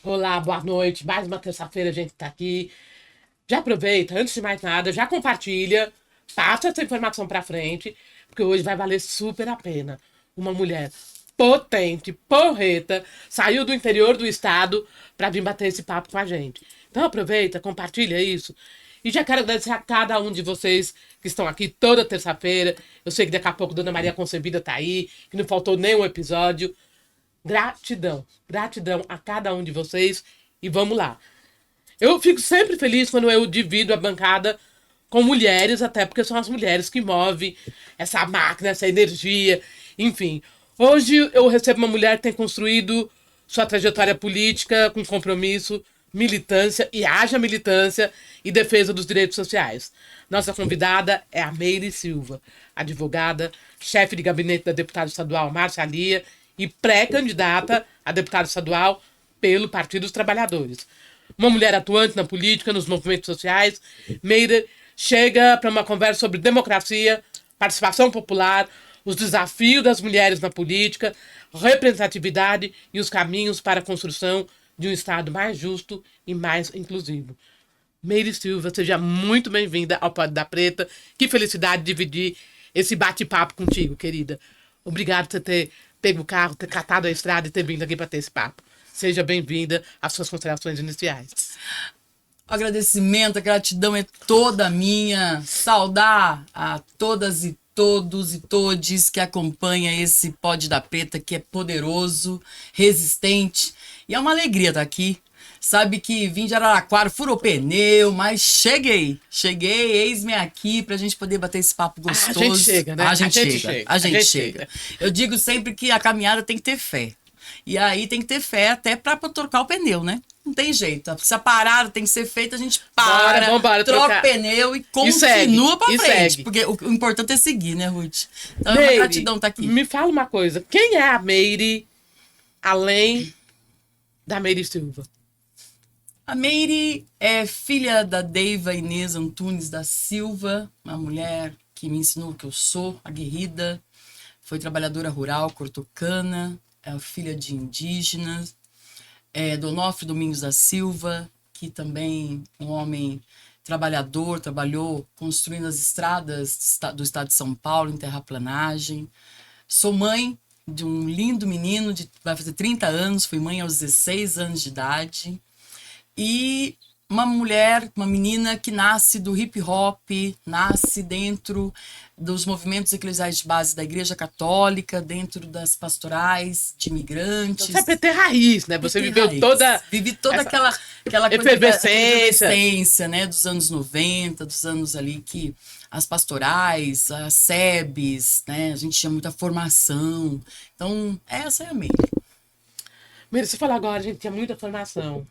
Olá, boa noite. Mais uma terça-feira a gente tá aqui. Já aproveita, antes de mais nada, já compartilha, passa essa informação pra frente, porque hoje vai valer super a pena. Uma mulher potente, porreta, saiu do interior do estado pra vir bater esse papo com a gente. Então aproveita, compartilha isso. E já quero agradecer a cada um de vocês que estão aqui toda terça-feira. Eu sei que daqui a pouco Dona Maria Concebida tá aí, que não faltou nenhum episódio. Gratidão, gratidão a cada um de vocês e vamos lá. Eu fico sempre feliz quando eu divido a bancada com mulheres, até porque são as mulheres que movem essa máquina, essa energia, enfim. Hoje eu recebo uma mulher que tem construído sua trajetória política com compromisso, militância e haja militância e defesa dos direitos sociais. Nossa convidada é a Meire Silva, advogada, chefe de gabinete da deputada estadual Márcia Lia e pré-candidata a deputada estadual pelo Partido dos Trabalhadores. Uma mulher atuante na política, nos movimentos sociais, Meire chega para uma conversa sobre democracia, participação popular, os desafios das mulheres na política, representatividade e os caminhos para a construção de um Estado mais justo e mais inclusivo. Meire Silva, seja muito bem-vinda ao Pode da Preta. Que felicidade dividir esse bate-papo contigo, querida. Obrigado por você ter pego o carro, ter catado a estrada e ter vindo aqui para ter esse papo. Seja bem-vinda às suas considerações iniciais. O agradecimento, a gratidão é toda minha. Saudar a todas e todos e todes que acompanham esse Pod da Preta, que é poderoso, resistente. E é uma alegria estar aqui. Sabe que vim de Araraquara, furou pneu, mas cheguei. Cheguei, eis-me aqui pra gente poder bater esse papo gostoso. A gente chega, né? A gente chega. A gente chega. Eu digo sempre que a caminhada tem que ter fé. E aí tem que ter fé até pra trocar o pneu, né? Não tem jeito. Se a parada tem que ser feita, a gente para, vambora, troca o pneu e continua pra frente. segue. Porque o importante é seguir, né, Ruth? Então Meire, é uma gratidão estar aqui. me fala uma coisa. Quem é a Meire além da Meire Silva? A Meire é filha da Deiva Inês Antunes da Silva, uma mulher que me ensinou o que eu sou, aguerrida. Foi trabalhadora rural, cortou cana, é filha de indígenas. Do Onofre Domingos da Silva, que também um homem trabalhador, trabalhou construindo as estradas do estado de São Paulo, em terraplanagem. Sou mãe de um lindo menino, vai fazer 30 anos, fui mãe aos 16 anos de idade. E uma mulher, uma menina que nasce do hip hop, nasce dentro dos movimentos eclesiais de base da Igreja Católica, dentro das pastorais de imigrantes. Você é PT raiz, né? Você viveu raiz. toda... Vivi toda aquela efervescência, né? Dos anos 90, dos anos ali que as pastorais, as SEBs, né? A gente tinha muita formação. Então, essa é a Meire. Meire, você falou agora, a gente tinha muita formação.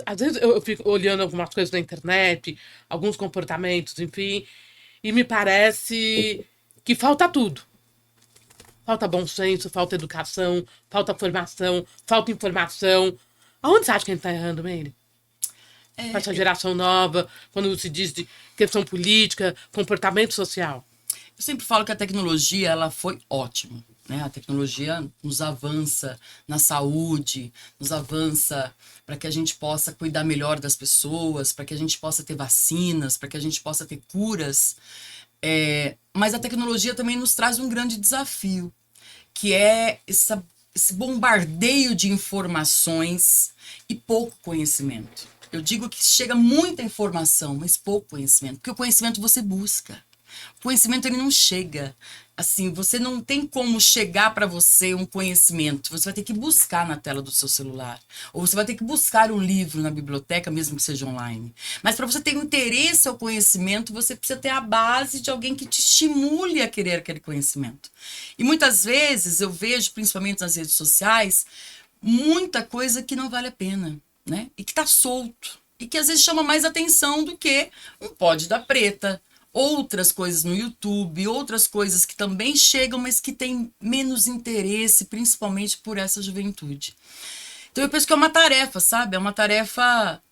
Às vezes eu fico olhando algumas coisas na internet, alguns comportamentos, enfim, e me parece que falta tudo. Falta bom senso, falta educação, falta formação, falta informação. Aonde você acha que a gente tá errando, Meire? Com essa geração nova, quando se diz de questão política, comportamento social. Eu sempre falo que a tecnologia ela foi ótima. Né? A tecnologia nos avança na saúde, nos avança para que a gente possa cuidar melhor das pessoas, para que a gente possa ter vacinas, para que a gente possa ter curas. Mas a tecnologia também nos traz um grande desafio, que é esse bombardeio de informações e pouco conhecimento. Eu digo que chega muita informação, mas pouco conhecimento, porque o conhecimento você busca. O conhecimento ele não chega. Assim, você não tem como chegar para você um conhecimento. Você vai ter que buscar na tela do seu celular. Ou você vai ter que buscar um livro na biblioteca, mesmo que seja online. Mas para você ter um interesse ao conhecimento, você precisa ter a base de alguém que te estimule a querer aquele conhecimento. E muitas vezes eu vejo, principalmente nas redes sociais, muita coisa que não vale a pena, né? E que está solto. E que às vezes chama mais atenção do que um Pod da Preta, outras coisas no YouTube, outras coisas que também chegam, mas que têm menos interesse, principalmente por essa juventude. Então eu penso que é uma tarefa, sabe? É uma tarefa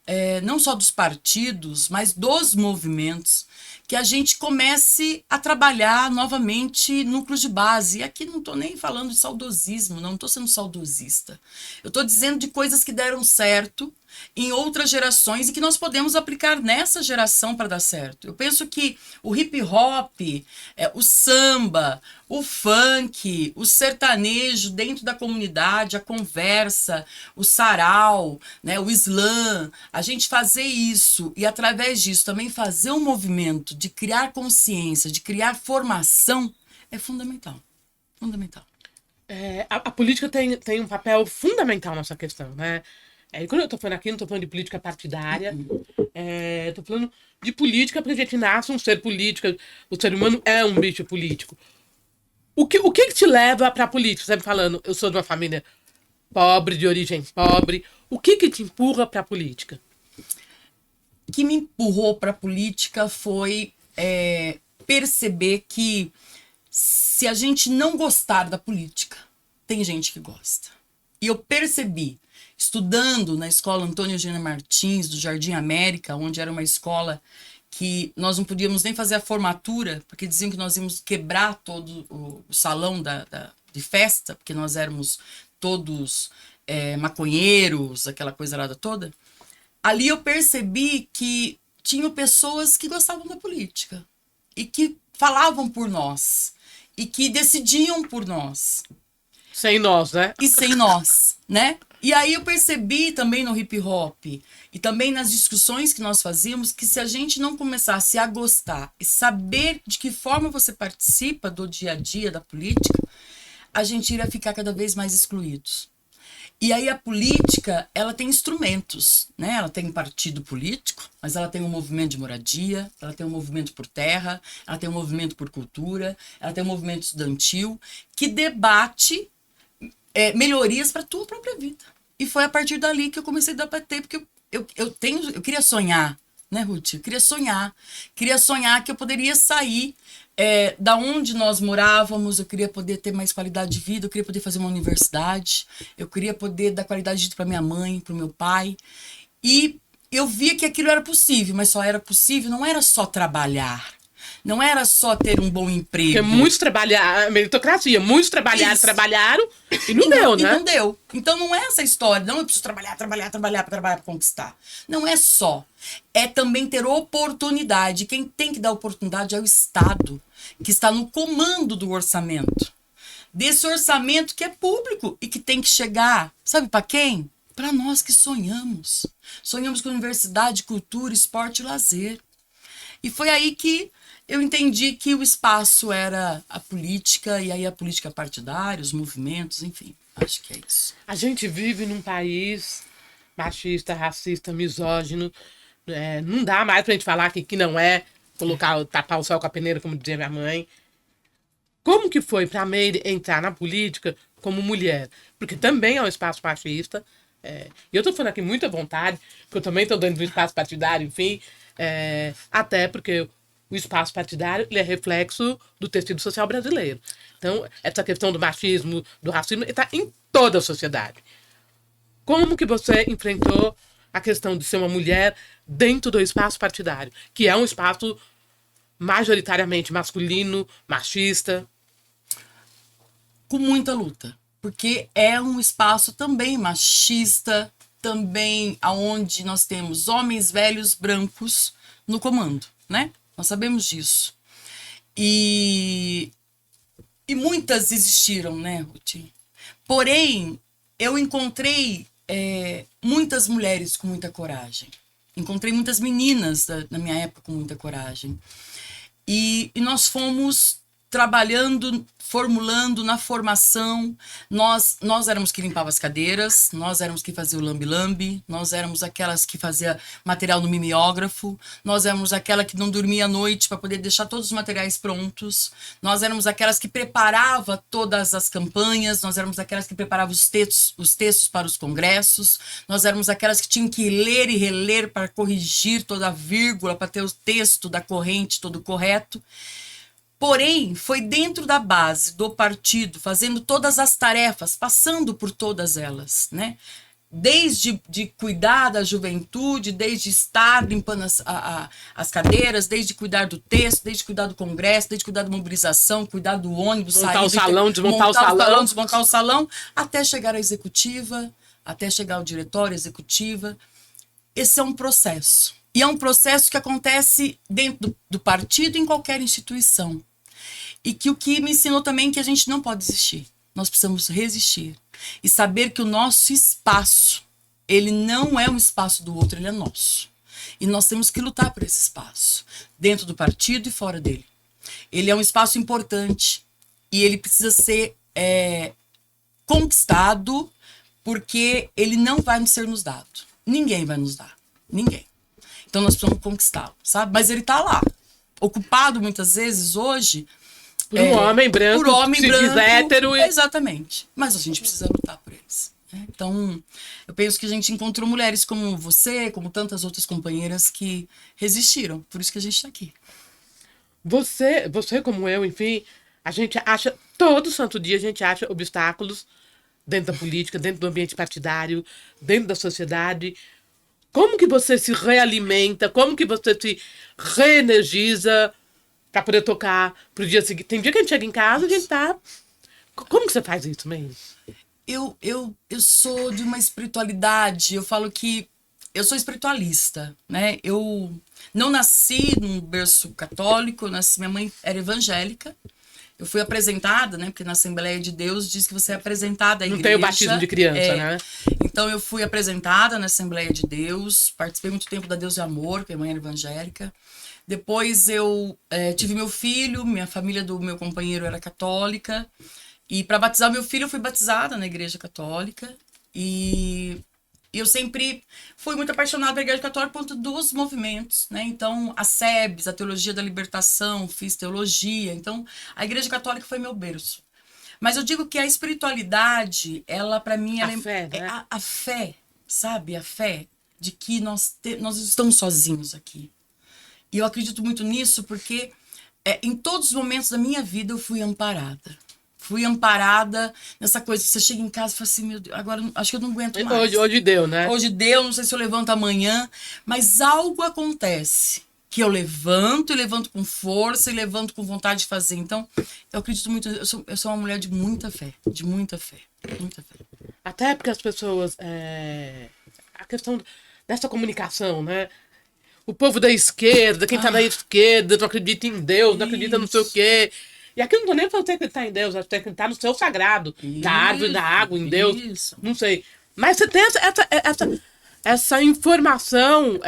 não só dos partidos, mas dos movimentos, que a gente comece a trabalhar novamente núcleos de base. E aqui não estou nem falando de saudosismo, não estou sendo saudosista. Eu estou dizendo de coisas que deram certo em outras gerações e que nós podemos aplicar nessa geração para dar certo. Eu penso que o hip hop, o samba, o funk, o sertanejo dentro da comunidade, a conversa, o sarau, né, o slam, a gente fazer isso e através disso também fazer um movimento de criar consciência, de criar formação é fundamental. Fundamental. A política tem um papel fundamental nessa questão, né? E quando eu tô falando aqui, não tô falando de política partidária, tô falando de política porque a gente nasce um ser político, o ser humano é um bicho político. O que te leva pra política? Você me falando, eu sou de uma família pobre, de origem pobre. O que te empurra pra política? O que me empurrou para a política foi perceber que se a gente não gostar da política, tem gente que gosta. E eu percebi, estudando na escola Antônio Eugênio Martins, do Jardim América, onde era uma escola que nós não podíamos nem fazer a formatura, porque diziam que nós íamos quebrar todo o salão de festa, porque nós éramos todos maconheiros, aquela coisa lá toda. Ali eu percebi que tinham pessoas que gostavam da política e que falavam por nós e que decidiam por nós. Sem nós, né? E sem nós, né? E aí eu percebi também no hip hop e também nas discussões que nós fazíamos que se a gente não começasse a gostar e saber de que forma você participa do dia a dia da política, a gente iria ficar cada vez mais excluídos. E aí a política, ela tem instrumentos, né? Ela tem um partido político, mas ela tem um movimento de moradia, ela tem um movimento por terra, ela tem um movimento por cultura, ela tem um movimento estudantil que debate melhorias para a tua própria vida. E foi a partir dali que eu comecei a debater, porque eu queria sonhar, né, Ruth? Eu queria sonhar que eu poderia sair da onde nós morávamos, eu queria poder ter mais qualidade de vida, eu queria poder fazer uma universidade, eu queria poder dar qualidade de vida para minha mãe, para o meu pai. E eu via que aquilo era possível, mas só era possível, não era só trabalhar. Não era só ter um bom emprego. Porque muitos trabalharam, meritocracia, muitos trabalharam e não deu, né? E não deu. Então não é essa história, não eu preciso trabalhar para conquistar. Não é só. É também ter oportunidade. Quem tem que dar oportunidade é o Estado, que está no comando do orçamento. Desse orçamento que é público e que tem que chegar, sabe para quem? Para nós que sonhamos. Sonhamos com universidade, cultura, esporte e lazer. E foi aí que eu entendi que o espaço era a política, e aí a política partidária, os movimentos, enfim, acho que é isso. A gente vive num país machista, racista, misógino. Não dá mais pra gente falar que não é tapar o sol com a peneira, como dizia minha mãe. Como que foi pra Meire entrar na política como mulher? Porque também é um espaço machista. E eu tô falando aqui muito à vontade, porque eu também tô dentro do espaço partidário, enfim. Até porque o espaço partidário ele é reflexo do tecido social brasileiro. Então, essa questão do machismo, do racismo, está em toda a sociedade. Como que você enfrentou a questão de ser uma mulher dentro do espaço partidário, que é um espaço majoritariamente masculino, machista? Com muita luta, porque é um espaço também machista, também aonde nós temos homens velhos brancos no comando, né? Nós sabemos disso. E muitas existiram, né, Ruth? Porém, eu encontrei muitas mulheres com muita coragem. Encontrei muitas meninas na minha época com muita coragem. E nós fomos trabalhando, formulando na formação. Nós éramos que limpava as cadeiras, nós éramos que fazia o lambe-lambe, nós éramos aquelas que fazia material no mimeógrafo, nós éramos aquela que não dormia à noite para poder deixar todos os materiais prontos, nós éramos aquelas que preparava todas as campanhas, nós éramos aquelas que preparava os textos para os congressos, nós éramos aquelas que tinham que ler e reler para corrigir toda a vírgula, para ter o texto da corrente todo correto. Porém, foi dentro da base do partido, fazendo todas as tarefas, passando por todas elas, né? desde de cuidar da juventude, desde estar limpando as cadeiras, desde cuidar do texto, desde cuidar do congresso, desde cuidar da mobilização, cuidar do ônibus, montar o salão, desmontar o salão, desmontar o salão, até chegar à executiva, até chegar ao diretório, executiva. Esse é um processo. E é um processo que acontece dentro do partido, em qualquer instituição. E que o que me ensinou também é que a gente não pode desistir. Nós precisamos resistir. E saber que o nosso espaço, ele não é um espaço do outro, ele é nosso. E nós temos que lutar por esse espaço, dentro do partido e fora dele. Ele é um espaço importante e ele precisa ser conquistado, porque ele não vai ser nos dado. Ninguém vai nos dar. Ninguém. Então nós precisamos conquistá-lo, sabe? Mas ele está lá, ocupado muitas vezes hoje por um homem branco, por homem branco, hétero. Exatamente. Mas a gente precisa lutar por eles. Né? Então, eu penso que a gente encontrou mulheres como você, como tantas outras companheiras que resistiram. Por isso que a gente está aqui. Você como eu, enfim, a gente acha, todo santo dia a gente acha obstáculos dentro da política, dentro do ambiente partidário, dentro da sociedade. Como que você se realimenta? Como que você se reenergiza para poder tocar pro dia seguinte? Tem dia que a gente chega em casa e a gente tá... Como que você faz isso mesmo? Eu sou de uma espiritualidade, eu falo que eu sou espiritualista, né? Eu não nasci num berço católico, minha mãe era evangélica. Eu fui apresentada, né? Porque na Assembleia de Deus diz que você é apresentada à igreja. Não tem o batismo de criança, né? Então eu fui apresentada na Assembleia de Deus, participei muito tempo da Deus de Amor, porque minha mãe era evangélica. Depois eu tive meu filho, minha família do meu companheiro era católica. E para batizar meu filho, eu fui batizada na Igreja Católica. E eu sempre fui muito apaixonada pela Igreja Católica por conta dos movimentos, né? Então, a SEBS, a Teologia da Libertação, fiz teologia. Então, a Igreja Católica foi meu berço. Mas eu digo que a espiritualidade, ela, para mim, ela fé, né? a fé, sabe? A fé de que nós estamos sozinhos aqui. E eu acredito muito nisso porque em todos os momentos da minha vida eu fui amparada. Fui amparada nessa coisa. Você chega em casa e fala assim, meu Deus, agora acho que eu não aguento mais. Hoje deu, né? Hoje deu, não sei se eu levanto amanhã. Mas algo acontece que eu levanto, e levanto com força, e levanto com vontade de fazer. Então, eu acredito muito, eu sou uma mulher de muita fé, muita fé. Até porque as pessoas, a questão dessa comunicação, né? O povo da esquerda, quem tá na esquerda, não acredita em Deus, não acredita não sei o quê. E aqui eu não tô nem falando que acreditar em Deus, acho que tem que acreditar no seu sagrado, da árvore, da água, em Deus, não sei. Mas você tem essa informação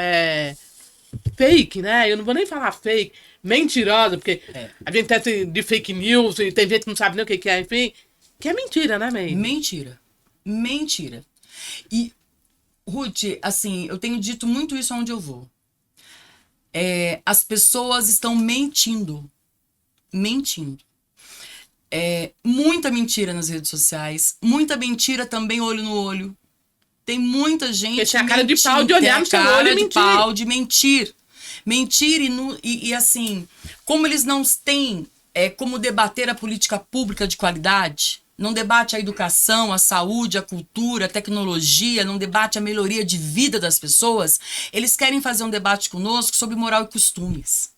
fake, né? Eu não vou nem falar fake, mentirosa, porque a gente tem de fake news e tem gente que não sabe nem o que é, enfim, que é mentira, né, May? Mentira. E, Ruth, assim, eu tenho dito muito isso onde eu vou. As pessoas estão mentindo. Muita mentira nas redes sociais, muita mentira também olho no olho. Tem muita gente que tem a cara de pau de olhar no seu olho e mentir. Pau de mentir. E assim, como eles não têm como debater a política pública de qualidade, não debate a educação, a saúde, a cultura, a tecnologia, não debate a melhoria de vida das pessoas, eles querem fazer um debate conosco sobre moral e costumes.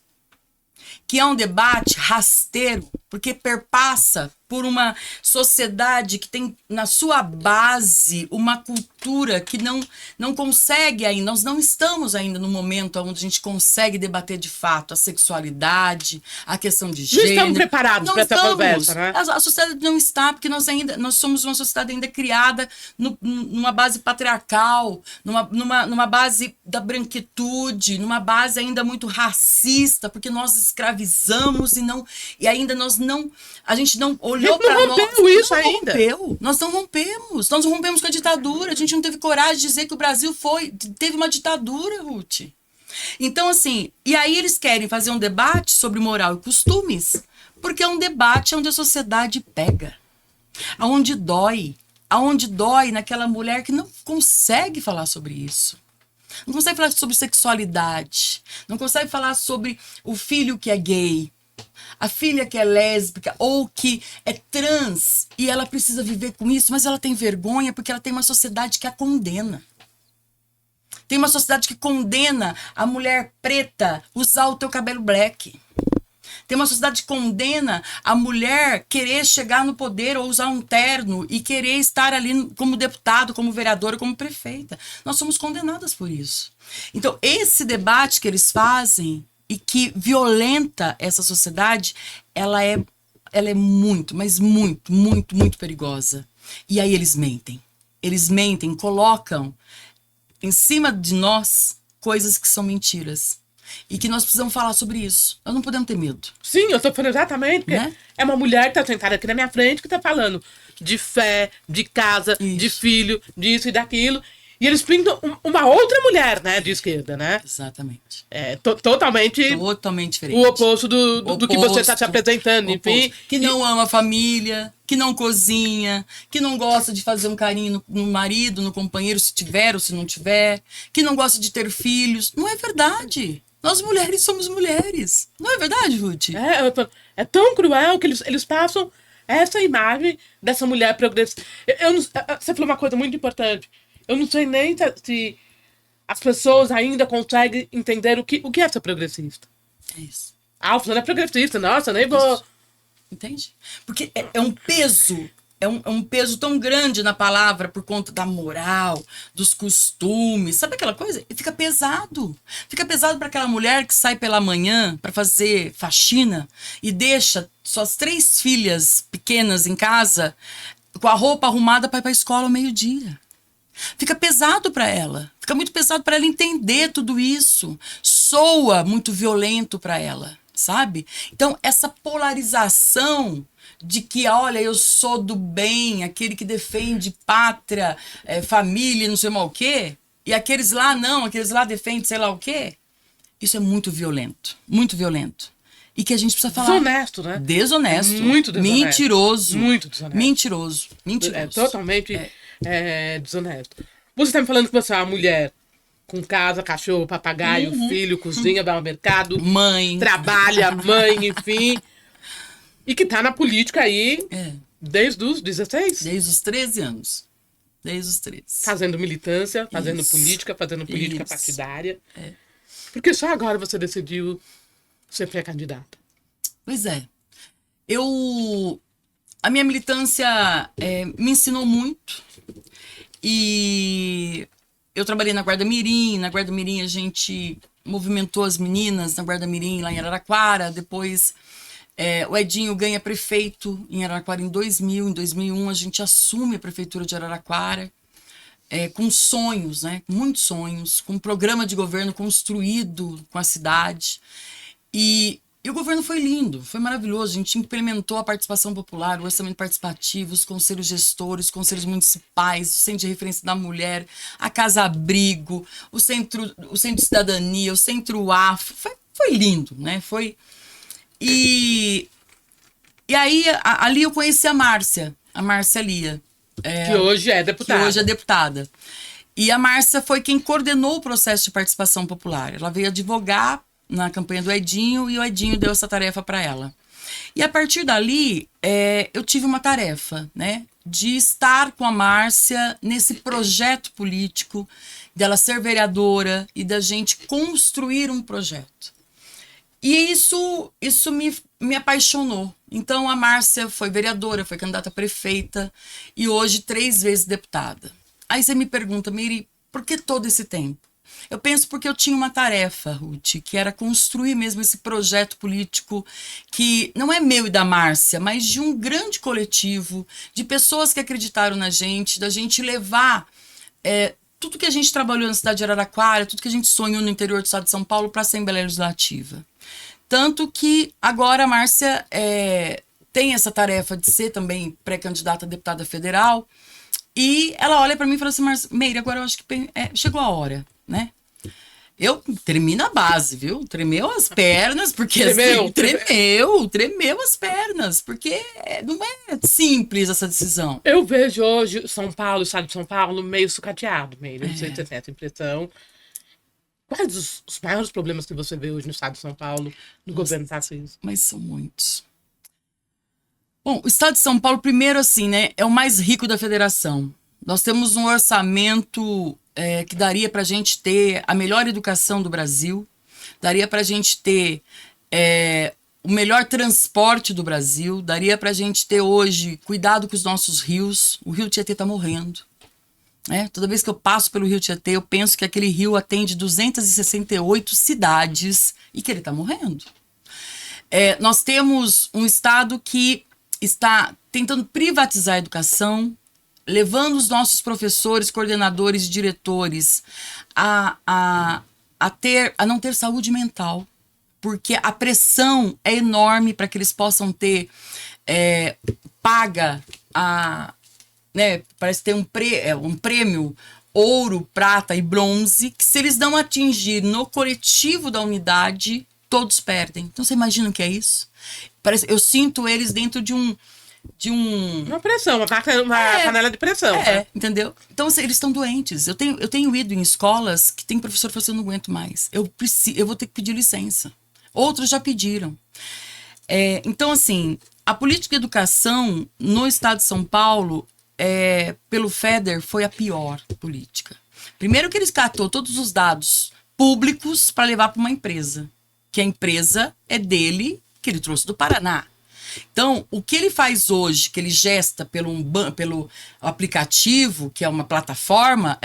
Que é um debate rasteiro, porque perpassa por uma sociedade que tem na sua base uma cultura que não consegue ainda, nós não estamos ainda no momento onde a gente consegue debater de fato a sexualidade, a questão de gênero. Não estamos preparados para essa conversa, né? A sociedade não está, porque nós somos uma sociedade ainda criada numa base patriarcal, numa base da branquitude, numa base ainda muito racista, porque nós escravizamos e ainda a gente não olhou para nós. Nós não rompemos. Nós não rompemos com a ditadura. A gente não teve coragem de dizer que o Brasil teve uma ditadura, Ruth. Então, assim, e aí eles querem fazer um debate sobre moral e costumes, porque é um debate onde a sociedade pega, aonde dói naquela mulher que não consegue falar sobre isso. Não consegue falar sobre sexualidade, não consegue falar sobre o filho que é gay, A filha que é lésbica ou que é trans e ela precisa viver com isso, mas ela tem vergonha porque ela tem uma sociedade que a condena. Tem uma sociedade que condena a mulher preta usar o teu cabelo black. Tem uma sociedade que condena a mulher querer chegar no poder ou usar um terno e querer estar ali como deputado, como vereadora, como prefeita. Nós somos condenadas por isso. Então, esse debate que eles fazem e que violenta essa sociedade, ela é muito, mas muito, muito, muito perigosa. E aí eles mentem. Eles mentem, colocam em cima de nós coisas que são mentiras. E que nós precisamos falar sobre isso. Nós não podemos ter medo. Sim, eu tô falando exatamente, porque Né? é uma mulher que tá sentada aqui na minha frente que tá falando de fé, de casa, de Isso. filho, disso e daquilo. E eles pintam uma outra mulher, né, de esquerda, né? Exatamente. É totalmente Totalmente diferente. o oposto do que você tá se apresentando, enfim. Que não ama a família, que não cozinha, que não gosta de fazer um carinho no marido, no companheiro, se tiver ou se não tiver, que não gosta de ter filhos. Não é verdade. Nós mulheres somos mulheres. Não é verdade, Ruth? É tão cruel que eles passam essa imagem dessa mulher progressista. Você falou uma coisa muito importante. Eu não sei nem se as pessoas ainda conseguem entender o que é ser progressista. É isso. Ah, o fulano é progressista, nossa, nem vou. Entende? Porque é um peso, é um peso tão grande na palavra por conta da moral, dos costumes, sabe aquela coisa? E fica pesado. Fica pesado para aquela mulher que sai pela manhã para fazer faxina e deixa suas 3 filhas pequenas em casa com a roupa arrumada para ir para a escola ao meio-dia. Fica pesado para ela. Fica muito pesado para ela entender tudo isso. Soa muito violento para ela, sabe? Então, essa polarização de que, olha, eu sou do bem, aquele que defende pátria, família, não sei mais o quê, e aqueles lá não, aqueles lá defendem sei lá o quê. Isso é muito violento, muito violento. E que a gente precisa falar. Desonesto, né? Desonesto. Muito desonesto. Mentiroso. Muito desonesto. Mentiroso. Mentiroso. É totalmente desonesto. Você tá me falando que você é uma mulher com casa, cachorro, papagaio, filho, cozinha, vai ao mercado, Mãe. trabalha, mãe, enfim. E que tá na política aí desde os 16. Desde os 13 anos. Desde os 13. Fazendo militância, fazendo Isso. política, fazendo política Isso. partidária. Porque só agora você decidiu ser pré-candidata. Pois é. A minha militância me ensinou muito. E eu trabalhei na Guarda Mirim. Na Guarda Mirim a gente movimentou as meninas na Guarda Mirim lá em Araraquara. Depois o Edinho ganha prefeito em Araraquara em 2000. Em 2001 a gente assume a prefeitura de Araraquara. Com sonhos, né? Muitos sonhos, com um programa de governo construído com a cidade. E o governo foi lindo, foi maravilhoso. A gente implementou a participação popular, o orçamento participativo, os conselhos gestores, os conselhos municipais, o centro de referência da mulher, a Casa Abrigo, o centro de cidadania, o centro AF. Foi lindo, né? E aí, ali eu conheci a Márcia Lia. Que hoje é deputada. Que hoje é deputada. E a Márcia foi quem coordenou o processo de participação popular. Ela veio advogar na campanha do Edinho e o Edinho deu essa tarefa para ela. E a partir dali, eu tive uma tarefa, né? De estar com a Márcia nesse projeto político, dela ser vereadora e da gente construir um projeto. E isso me apaixonou. Então, a Márcia foi vereadora, foi candidata a prefeita e hoje 3 vezes deputada. Aí você me pergunta, Meire, por que todo esse tempo? Eu penso porque eu tinha uma tarefa, Ruth, que era construir mesmo esse projeto político que não é meu e da Márcia, mas de um grande coletivo, de pessoas que acreditaram na gente, da gente levar tudo que a gente trabalhou na cidade de Araraquara, tudo que a gente sonhou no interior do estado de São Paulo para a Assembleia Legislativa. Tanto que agora a Márcia tem essa tarefa de ser também pré-candidata a deputada federal e ela olha para mim e fala assim, Meire, agora eu acho que chegou a hora, né? Eu tremi na base, viu? Tremeu as pernas, porque Tremeu. Assim, tremeu as pernas, porque não é simples essa decisão. Eu vejo hoje São Paulo, o estado de São Paulo, meio sucateado, meio. Não sei se você tem essa impressão. Quais os maiores problemas que você vê hoje no estado de São Paulo, no governo Tarcísio? Mas são muitos. Bom, o estado de São Paulo, primeiro assim, né, é o mais rico da federação. Nós temos um orçamento que daria para a gente ter a melhor educação do Brasil, daria para a gente ter o melhor transporte do Brasil, daria para a gente ter hoje cuidado com os nossos rios. O Rio Tietê está morrendo. Toda vez que eu passo pelo Rio Tietê, eu penso que aquele rio atende 268 cidades e que ele está morrendo. Nós temos um estado que está tentando privatizar a educação, levando os nossos professores, coordenadores e diretores a não ter saúde mental, porque a pressão é enorme para que eles possam ter paga parece ter um prêmio ouro, prata e bronze, que se eles não atingir no coletivo da unidade, todos perdem. Então você imagina o que é isso? Eu sinto eles dentro de um Uma pressão, uma panela de pressão. Né? Entendeu? Então, assim, eles estão doentes. Eu tenho ido em escolas que tem professor falando assim, eu não aguento mais. Eu vou ter que pedir licença. Outros já pediram. Então, assim, a política de educação no estado de São Paulo, pelo FEDER, foi a pior política. Primeiro que eles catou todos os dados públicos para levar para uma empresa. Que a empresa é dele, que ele trouxe do Paraná. Então, o que ele faz hoje, que ele gesta pelo aplicativo, que é uma plataforma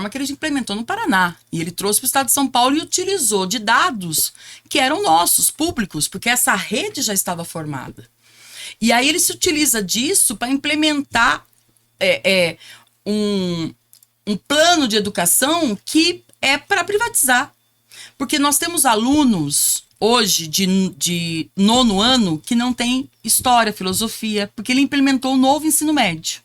que ele implementou no Paraná. E ele trouxe para o estado de São Paulo e utilizou de dados que eram nossos, públicos, porque essa rede já estava formada. E aí ele se utiliza disso para implementar um plano de educação que é para privatizar. Porque nós temos alunos hoje de 9º ano que não tem história, filosofia, porque ele implementou o novo ensino médio.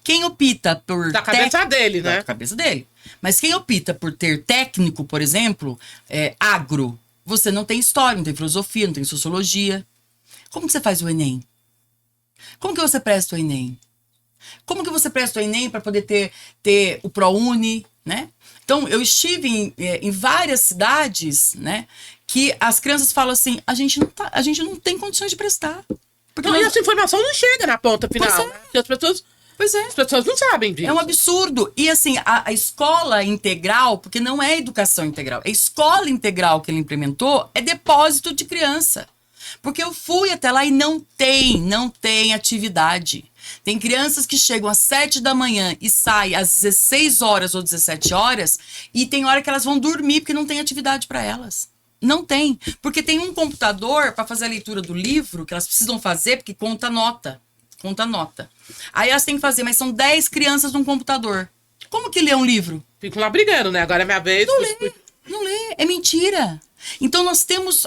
Quem opta por... Da cabeça dele, né? Da cabeça dele. Mas quem opta por ter técnico, por exemplo, agro, você não tem história, não tem filosofia, não tem sociologia. Como que você faz o Enem? Como que você presta o Enem? Como que você presta o Enem para poder ter o ProUni, né? Então, eu estive em várias cidades, né, que as crianças falam assim, a gente não tem condições de prestar. Porque e essa informação não chega na ponta final. As pessoas não sabem disso. É um absurdo. E assim, a escola integral, porque não é educação integral, a escola integral que ele implementou é depósito de criança. Porque eu fui até lá e não tem atividade. Tem crianças que chegam às 7 da manhã e saem às 16 horas ou 17 horas e tem hora que elas vão dormir porque não tem atividade para elas. Não tem. Porque tem um computador para fazer a leitura do livro que elas precisam fazer porque conta nota. Aí elas têm que fazer, mas são 10 crianças num computador. Como que lê um livro? Ficam lá brigando, né? Agora é minha vez. Não lê. É mentira. Então nós temos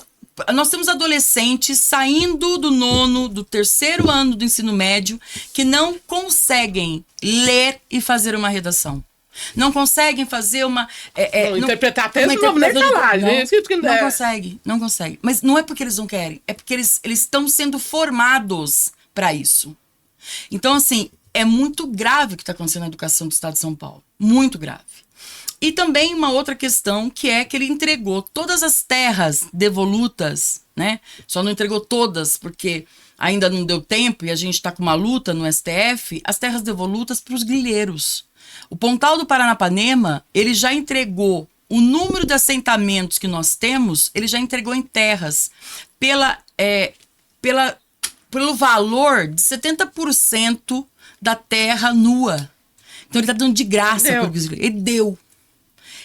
adolescentes saindo do 3º ano do ensino médio que não conseguem ler e fazer uma redação. Não conseguem fazer interpretar texto, não vamos nem falar. Não consegue. Mas não é porque eles não querem, é porque eles estão sendo formados para isso. Então, assim, é muito grave o que está acontecendo na educação do estado de São Paulo. Muito grave. E também uma outra questão, que é que ele entregou todas as terras devolutas, né? Só não entregou todas, porque ainda não deu tempo e a gente está com uma luta no STF, as terras devolutas para os grileiros. O Pontal do Paranapanema, ele já entregou o número de assentamentos que nós temos, ele já entregou em terras pelo valor de 70% da terra nua. Então ele está dando de graça para os grileiros. Ele deu.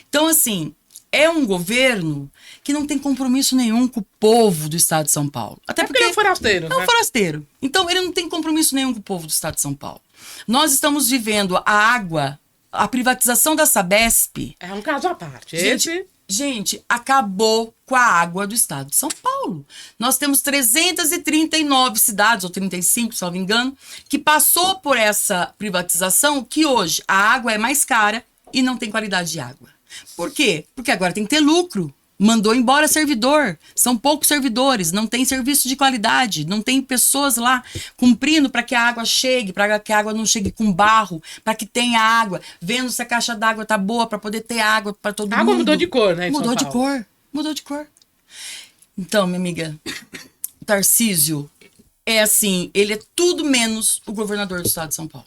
Então, assim, é um governo que não tem compromisso nenhum com o povo do estado de São Paulo. Até porque é um forasteiro. É um forasteiro. Então, ele não tem compromisso nenhum com o povo do estado de São Paulo. Nós estamos vivendo a água, a privatização da Sabesp. É um caso à parte. Gente, acabou com a água do estado de São Paulo. Nós temos 339 cidades, ou 35, se não me engano, que passou por essa privatização, que hoje a água é mais cara e não tem qualidade de água. Por quê? Porque agora tem que ter lucro. mandou embora servidor. São poucos servidores, não tem serviço de qualidade, não tem pessoas lá cumprindo para que a água chegue, para que a água não chegue com barro, para que tenha água, vendo se a caixa d'água tá boa para poder ter água para todo mundo. A água mudou de cor, né? Mudou de cor, mudou de cor. Então, minha amiga, Tarcísio é assim, ele é tudo menos o governador do estado de São Paulo.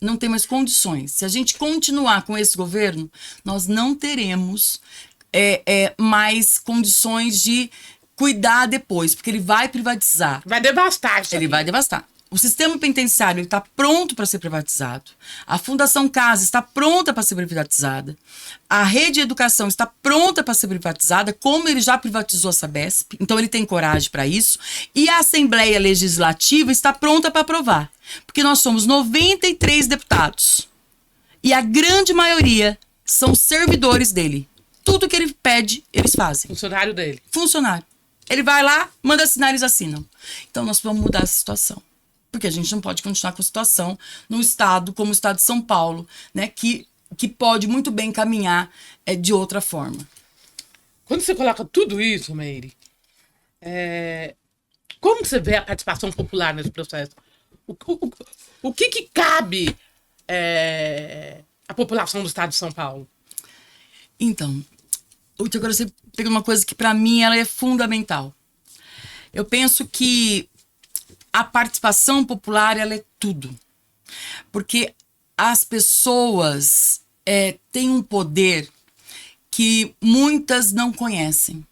Não tem mais condições. Se a gente continuar com esse governo, nós não teremos mais condições de cuidar depois, porque ele vai privatizar. Vai devastar isso Ele aqui. vai devastar. O sistema penitenciário está pronto para ser privatizado. A Fundação Casa está pronta para ser privatizada. A Rede de Educação está pronta para ser privatizada, como ele já privatizou a Sabesp. Então, ele tem coragem para isso. E a Assembleia Legislativa está pronta para aprovar. Porque nós somos 93 deputados. E a grande maioria são servidores dele. Tudo que ele pede, eles fazem. Funcionário dele. Funcionário. Ele vai lá, manda assinar, eles assinam. Então, nós vamos mudar essa situação. Porque a gente não pode continuar com a situação no estado, como o estado de São Paulo, né, que pode muito bem caminhar de outra forma. Quando você coloca tudo isso, Meire, como você vê a participação popular nesse processo? O que cabe à população do estado de São Paulo? Então, agora você pega uma coisa que para mim ela é fundamental. Eu penso que a participação popular ela é tudo. Porque as pessoas têm um poder que muitas não conhecem.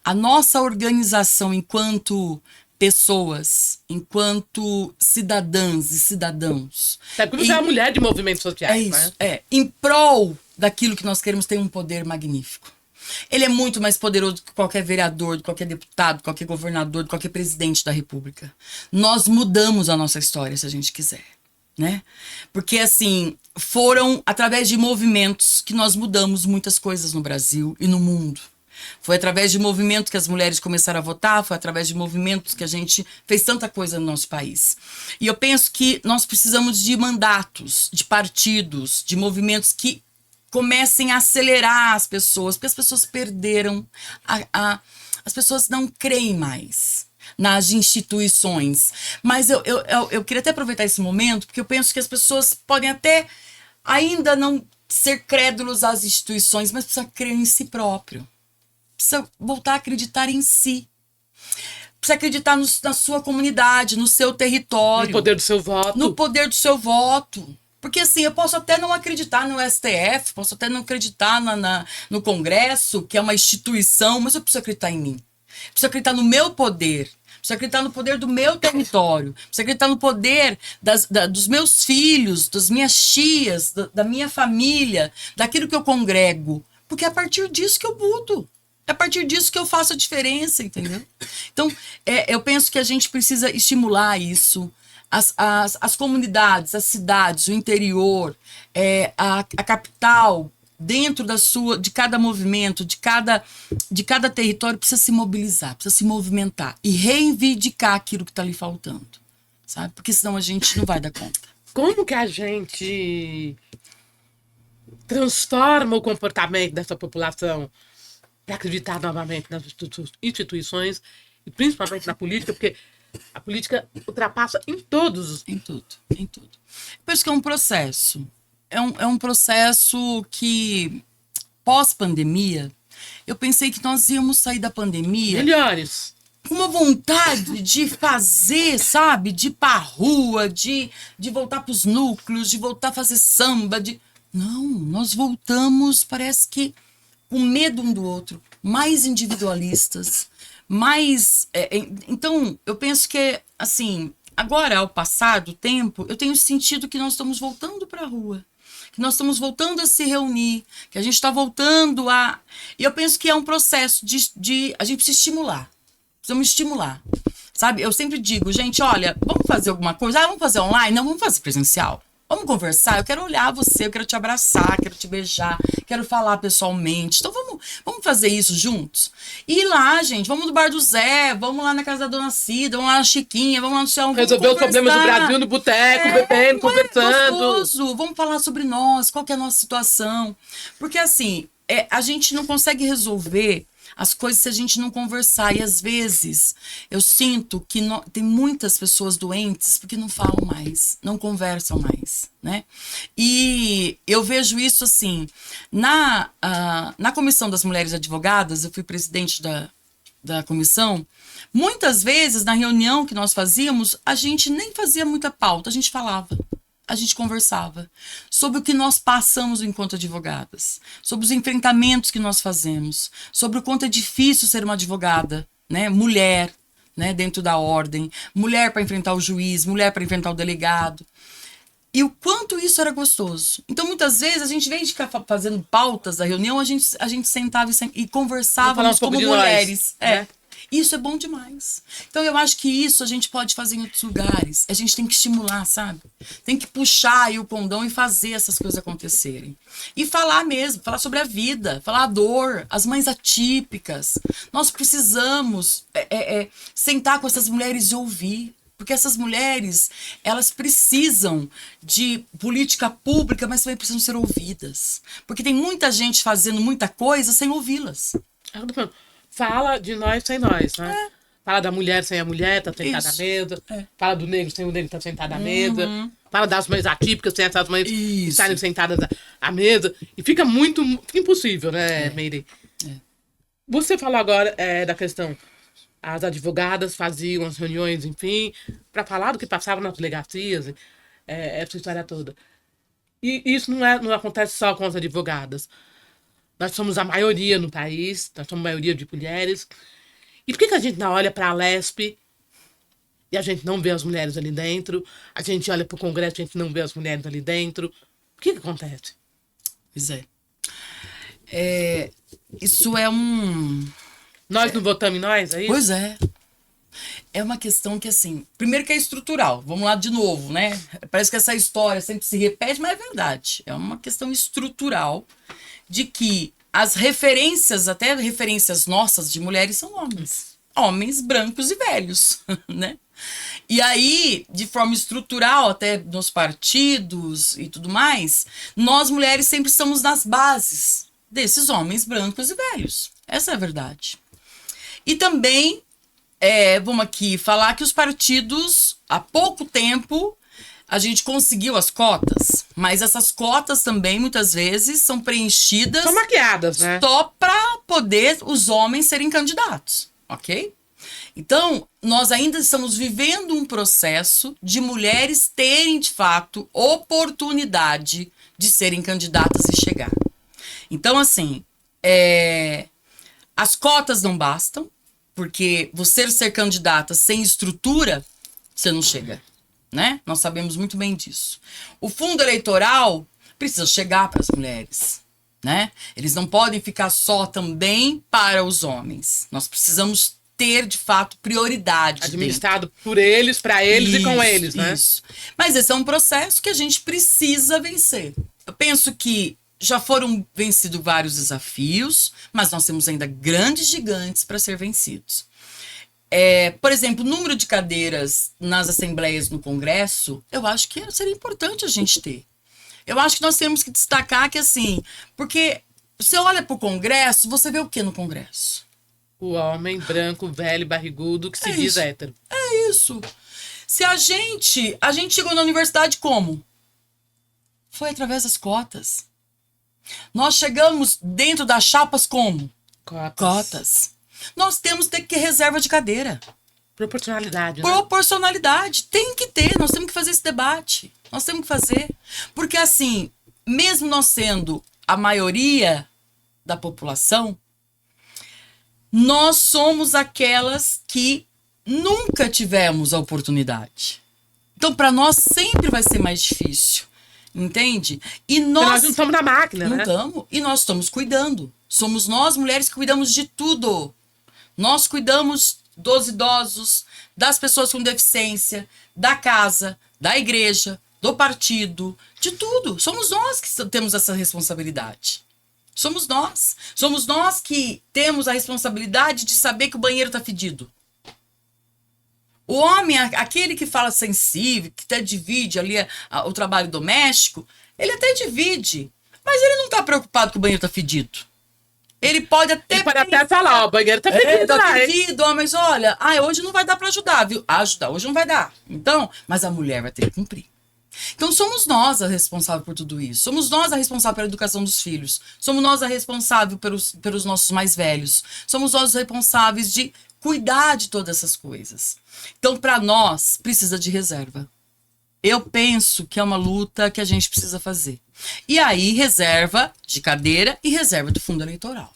A nossa organização enquanto pessoas, enquanto cidadãs e cidadãos. É porque você é uma mulher de movimentos sociais, É isso, né? em prol daquilo que nós queremos, tem um poder magnífico. Ele é muito mais poderoso do que qualquer vereador, de qualquer deputado, qualquer governador, de qualquer presidente da República. Nós mudamos a nossa história, se a gente quiser, né? Porque, assim, foram através de movimentos que nós mudamos muitas coisas no Brasil e no mundo. Foi através de movimentos que as mulheres começaram a votar, foi através de movimentos que a gente fez tanta coisa no nosso país. E eu penso que nós precisamos de mandatos, de partidos, de movimentos que comecem a acelerar as pessoas, porque as pessoas perderam, as pessoas não creem mais nas instituições. Mas eu queria até aproveitar esse momento, porque eu penso que as pessoas podem até ainda não ser crédulos às instituições, mas precisam crer em si próprio. Precisa voltar a acreditar em si. Precisa acreditar na sua comunidade, no seu território. No poder do seu voto. No poder do seu voto. Porque assim, eu posso até não acreditar no STF, posso até não acreditar no Congresso, que é uma instituição, mas eu preciso acreditar em mim. Preciso acreditar no meu poder. Preciso acreditar no poder do meu território. Preciso acreditar no poder dos meus filhos, das minhas tias, da minha família, daquilo que eu congrego. Porque é a partir disso que eu mudo. É a partir disso que eu faço a diferença, entendeu? Então, eu penso que a gente precisa estimular isso. As comunidades, as cidades, o interior, a capital, dentro de cada movimento, de cada território, precisa se mobilizar, precisa se movimentar e reivindicar aquilo que está lhe faltando, sabe? Porque senão a gente não vai dar conta. Como que a gente transforma o comportamento dessa população para acreditar novamente nas instituições e principalmente na política, porque a política ultrapassa em todos. Em tudo, em tudo. Eu penso que é um processo. É um processo que, pós-pandemia, eu pensei que nós íamos sair da pandemia... Melhores. Com uma vontade de fazer, sabe? De ir pra rua, de voltar pros núcleos, de voltar a fazer samba, Não, nós voltamos, parece que com medo um do outro, mais individualistas, mais... Então, eu penso que, assim, agora, ao passar do tempo, eu tenho sentido que nós estamos voltando para a rua, que nós estamos voltando a se reunir, que a gente está voltando a... E eu penso que é um processo a gente precisa estimular. Precisamos estimular, sabe? Eu sempre digo, gente, olha, vamos fazer alguma coisa? Vamos fazer online? Não, vamos fazer presencial. Vamos conversar, eu quero olhar você, eu quero te abraçar, quero te beijar, quero falar pessoalmente. Então vamos fazer isso juntos? E lá, gente, vamos no bar do Zé, vamos lá na casa da Dona Cida, vamos lá na Chiquinha, vamos lá no céu. Resolver os problemas do Brasil no boteco, bebendo, conversando. Gostoso. Vamos falar sobre nós, qual que é a nossa situação. Porque assim, a gente não consegue resolver as coisas se a gente não conversar. E às vezes eu sinto que tem muitas pessoas doentes porque não falam mais, não conversam mais, né? E eu vejo isso assim, na Comissão das Mulheres Advogadas, eu fui presidente da comissão. Muitas vezes, na reunião que nós fazíamos, a gente nem fazia muita pauta, a gente falava. A gente conversava sobre o que nós passamos enquanto advogadas, sobre os enfrentamentos que nós fazemos, sobre o quanto é difícil ser uma advogada, né? Mulher, né? Dentro da ordem, mulher para enfrentar o juiz, mulher para enfrentar o delegado. E o quanto isso era gostoso. Então, muitas vezes, a gente, em vez de ficar fazendo pautas da reunião, a gente sentava e conversávamos como mulheres. Né? Isso é bom demais. Então, eu acho que isso a gente pode fazer em outros lugares. A gente tem que estimular, sabe? Tem que puxar aí o condão e fazer essas coisas acontecerem. E falar mesmo, falar sobre a vida, falar a dor, as mães atípicas. Nós precisamos sentar com essas mulheres e ouvir. Porque essas mulheres, elas precisam de política pública, mas também precisam ser ouvidas. Porque tem muita gente fazendo muita coisa sem ouvi-las. Fala de nós sem nós, né? Fala da mulher sem a mulher, tá sentada à mesa. Fala do negro sem o negro, tá sentado à mesa. Fala das mães atípicas sem essas mães estarem sentadas à mesa. E fica fica impossível, né, Meire? Você falou agora da questão, as advogadas faziam as reuniões, enfim, para falar do que passava nas delegacias, essa história toda. E isso não acontece só com as advogadas. Nós somos a maioria no país, nós somos a maioria de mulheres. E por que a gente não olha para a Lespe e a gente não vê as mulheres ali dentro? A gente olha para o Congresso e a gente não vê as mulheres ali dentro. O que acontece? Pois isso é Nós não votamos em nós, é isso? Pois é. É uma questão que, assim, primeiro que é estrutural. Vamos lá de novo, né? Parece que essa história sempre se repete, mas é verdade. É uma questão estrutural de que as referências, até referências nossas de mulheres, são homens. Homens brancos e velhos, né? E aí, de forma estrutural, até nos partidos e tudo mais, nós mulheres sempre estamos nas bases desses homens brancos e velhos. Essa é a verdade. E também, vamos aqui falar que os partidos, há pouco tempo, a gente conseguiu as cotas, mas essas cotas também, muitas vezes, são preenchidas... São maquiadas, né? Só para poder os homens serem candidatos, ok? Então, nós ainda estamos vivendo um processo de mulheres terem, de fato, oportunidade de serem candidatas e chegar. Então, assim, as cotas não bastam, porque você ser candidata sem estrutura, você não chega. Né? Nós sabemos muito bem disso. O fundo eleitoral precisa chegar para as mulheres, né? Eles não podem ficar só também para os homens. Nós precisamos ter, de fato, prioridade. Administrado por eles, para eles e com eles, né? Isso. Mas esse é um processo que a gente precisa vencer. Eu penso que já foram vencidos vários desafios, mas nós temos ainda grandes gigantes para ser vencidos. Por exemplo, o número de cadeiras nas assembleias no Congresso, eu acho que seria importante a gente ter. Eu acho que nós temos que destacar que, assim, porque você olha para o Congresso, você vê o que no Congresso? O homem branco, velho, barrigudo, que se diz hétero. É isso. Se a gente chegou na universidade como? Foi através das cotas. Nós chegamos dentro das chapas como? Cotas. Nós temos que ter reserva de cadeira. Proporcionalidade, né? Proporcionalidade. Tem que ter, nós temos que fazer esse debate. Nós temos que fazer. Porque, assim, mesmo nós sendo a maioria da população, nós somos aquelas que nunca tivemos a oportunidade. Então, para nós sempre vai ser mais difícil. Entende? E nós não estamos na máquina, né? Não estamos. E nós estamos cuidando. Somos nós, mulheres, que cuidamos de tudo. Nós cuidamos dos idosos, das pessoas com deficiência, da casa, da igreja, do partido, de tudo. Somos nós que temos essa responsabilidade. Somos nós. Somos nós que temos a responsabilidade de saber que o banheiro está fedido. O homem, aquele que fala sensível, que até divide ali o trabalho doméstico, ele até divide, mas ele não está preocupado que o banheiro está fedido. Ele pode até Ele pode até falar, ó, o banheiro tá pedido tá lá, hein? pedido, ó, mas olha, hoje não vai dar pra ajudar, viu? Ajudar, hoje não vai dar. Então, mas a mulher vai ter que cumprir. Então, somos nós a responsável por tudo isso. Somos nós a responsável pela educação dos filhos. Somos nós a responsável pelos nossos mais velhos. Somos nós os responsáveis de cuidar de todas essas coisas. Então, para nós, precisa de reserva. Eu penso que é uma luta que a gente precisa fazer. E aí, reserva de cadeira e reserva do fundo eleitoral.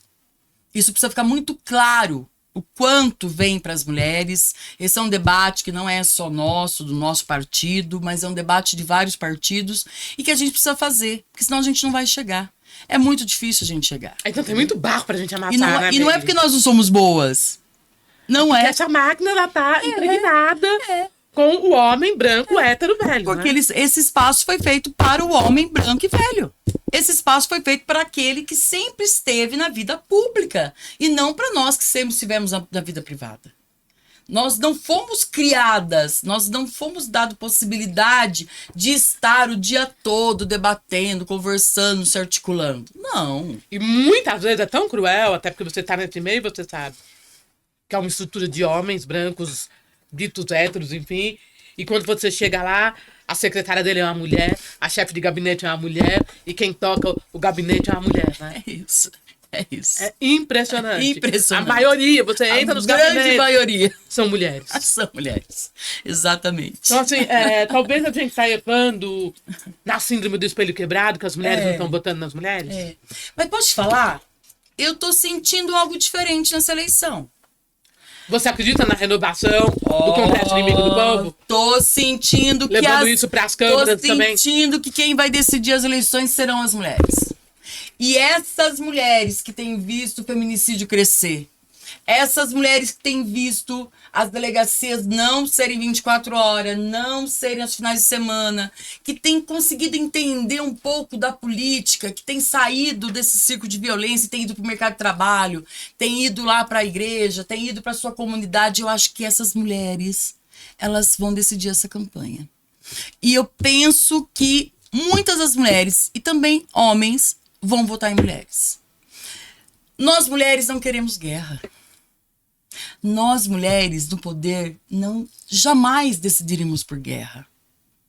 Isso precisa ficar muito claro. O quanto vem para as mulheres. Esse é um debate que não é só nosso, do nosso partido, mas é um debate de vários partidos e que a gente precisa fazer, porque senão a gente não vai chegar. É muito difícil a gente chegar. Então tem muito barro pra gente amassar, né, E não é baby? porque nós não somos boas. Não Porque é. essa máquina, ela tá impregnada com o homem branco hétero velho, Porque né? esse espaço foi feito para o homem branco e velho. Esse espaço foi feito para aquele que sempre esteve na vida pública e não para nós que sempre estivemos na vida privada. Nós não fomos criadas, nós não fomos dados possibilidade de estar o dia todo debatendo, conversando, se articulando. Não. E muitas vezes é tão cruel, até porque você tá nesse meio, você sabe, que é uma estrutura de homens brancos, ditos héteros, enfim. E quando você chega lá, a secretária dele é uma mulher, a chefe de gabinete é uma mulher, e quem toca o gabinete é uma mulher, né? É isso. É isso. É impressionante. Impressionante. A maioria, você entra nos grande gabinetes, maioria são mulheres. são mulheres. Exatamente. Então, assim, talvez a gente saia errando na síndrome do espelho quebrado, que as mulheres não estão votando nas mulheres. É. Mas posso te falar? Eu tô sentindo algo diferente nessa eleição. Você acredita na renovação do Congresso Inimigo do Povo? Tô sentindo que Levando isso pras câmeras também? Tô sentindo que quem vai decidir as eleições serão as mulheres. E essas mulheres que têm visto o feminicídio crescer, essas mulheres que têm visto as delegacias não serem 24 horas, não serem aos finais de semana, que têm conseguido entender um pouco da política, que têm saído desse círculo de violência, têm ido para o mercado de trabalho, têm ido lá para a igreja, têm ido para a sua comunidade, eu acho que essas mulheres, elas vão decidir essa campanha. E eu penso que muitas das mulheres, e também homens, vão votar em mulheres. Nós mulheres não queremos guerra. Nós mulheres do poder não jamais decidiríamos por guerra.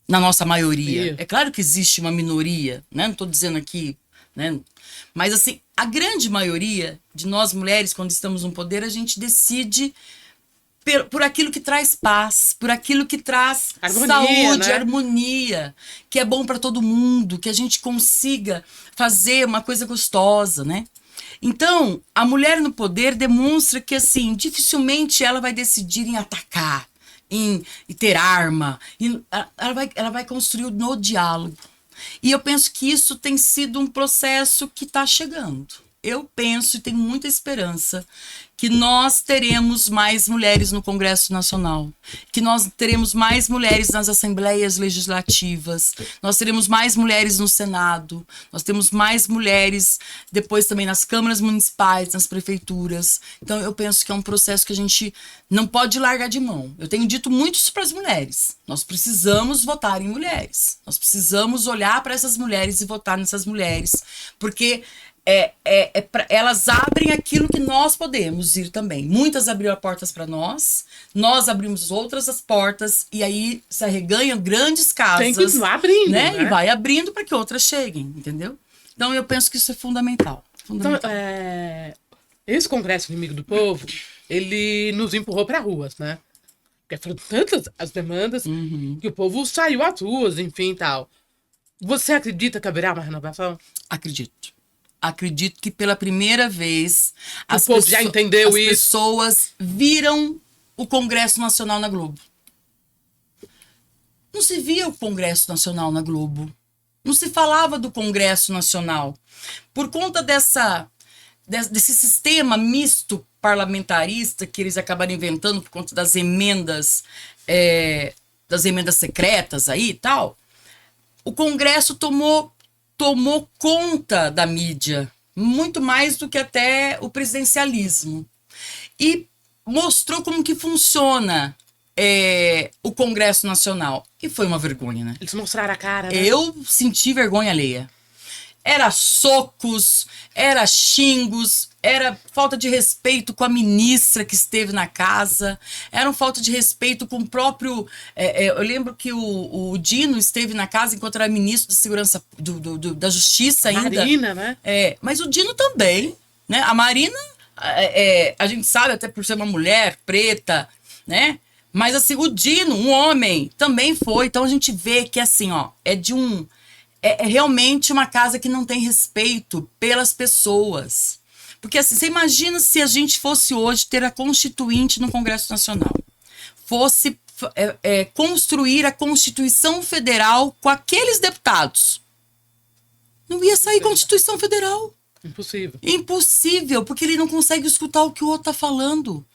Na nossa maioria. É claro que existe uma minoria, né? Não estou dizendo aqui, né? Mas assim, a grande maioria de nós mulheres, quando estamos no poder, a gente decide por aquilo que traz paz, por aquilo que traz harmonia, saúde, né? harmonia, que é bom para todo mundo, que a gente consiga fazer uma coisa gostosa, né? Então, a mulher no poder demonstra que, assim, dificilmente ela vai decidir em atacar, em ter arma. Ela vai construir no diálogo. E eu penso que isso tem sido um processo que está chegando. Eu penso e tenho muita esperança que nós teremos mais mulheres no Congresso Nacional, que nós teremos mais mulheres nas assembleias legislativas, nós teremos mais mulheres no Senado, nós temos mais mulheres depois também nas câmaras municipais, nas prefeituras. Então eu penso que é um processo que a gente não pode largar de mão. Eu tenho dito muito isso para as mulheres. Nós precisamos votar em mulheres. Nós precisamos olhar para essas mulheres e votar nessas mulheres, porque elas abrem aquilo que nós podemos ir também. Muitas abriram portas para nós abrimos outras as portas, e aí se arreganham grandes casas. Tem que continuar abrindo, né? E vai abrindo para que outras cheguem, entendeu? Então eu penso que isso é fundamental. Então, esse Congresso Inimigo do Povo, ele nos empurrou para ruas, né? Porque foram tantas as demandas que o povo saiu às ruas, enfim, tal. Você acredita que haverá uma renovação? Acredito. Acredito que pela primeira vez O povo já entendeu as isso. pessoas viram o Congresso Nacional na Globo. Não se via o Congresso Nacional na Globo. Não se falava do Congresso Nacional. Por conta desse sistema misto parlamentarista que eles acabaram inventando por conta das emendas secretas aí e tal, o Congresso tomou conta da mídia, muito mais do que até o presidencialismo. E mostrou como que funciona o Congresso Nacional. E foi uma vergonha, né? Eles mostraram a cara, né? Eu senti vergonha alheia. Era socos, era xingos, era falta de respeito com a ministra que esteve na casa, era falta de respeito com o próprio... eu lembro que o Dino esteve na casa enquanto era ministro de segurança da Justiça ainda. Marina, né? Mas o Dino também, né? A Marina, a gente sabe até por ser uma mulher preta, né? Mas assim, o Dino, um homem, também foi. Então a gente vê que assim, ó, é realmente uma casa que não tem respeito pelas pessoas. Porque assim, você imagina se a gente fosse hoje ter a Constituinte no Congresso Nacional. Fosse construir a Constituição Federal com aqueles deputados. Não ia sair Constituição Federal. Impossível. Impossível, porque ele não consegue escutar o que o outro está falando.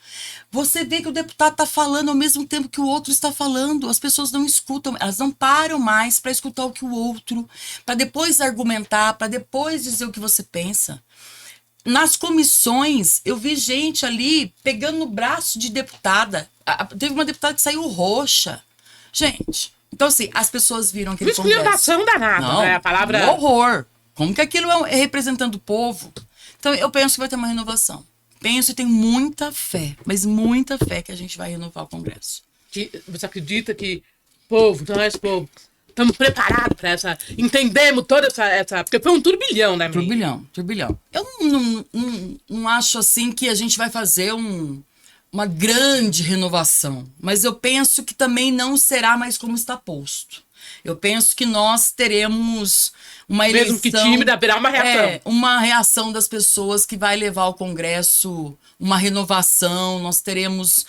Você vê que o deputado está falando ao mesmo tempo que o outro está falando. As pessoas não escutam, elas não param mais para escutar o que o outro, para depois argumentar, para depois dizer o que você pensa. Nas comissões, eu vi gente ali pegando no braço de deputada. Teve uma deputada que saiu roxa. Gente, então assim, as pessoas viram aquele congresso. Esculhambação danada, Não, né? A palavra... um horror. Como que aquilo é representando o povo? Então, eu penso que vai ter uma renovação. Penso e tenho muita fé, mas muita fé que a gente vai renovar o Congresso. Você acredita que povo, nós, povo, estamos preparados para essa... Entendemos toda essa... Porque foi um turbilhão, né, amiga? Turbilhão. Eu não acho, assim, que a gente vai fazer uma grande renovação. Mas eu penso que também não será mais como está posto. Eu penso que nós teremos uma eleição... Mesmo que tímida, haverá uma reação. Uma reação das pessoas que vai levar ao Congresso uma renovação. Nós teremos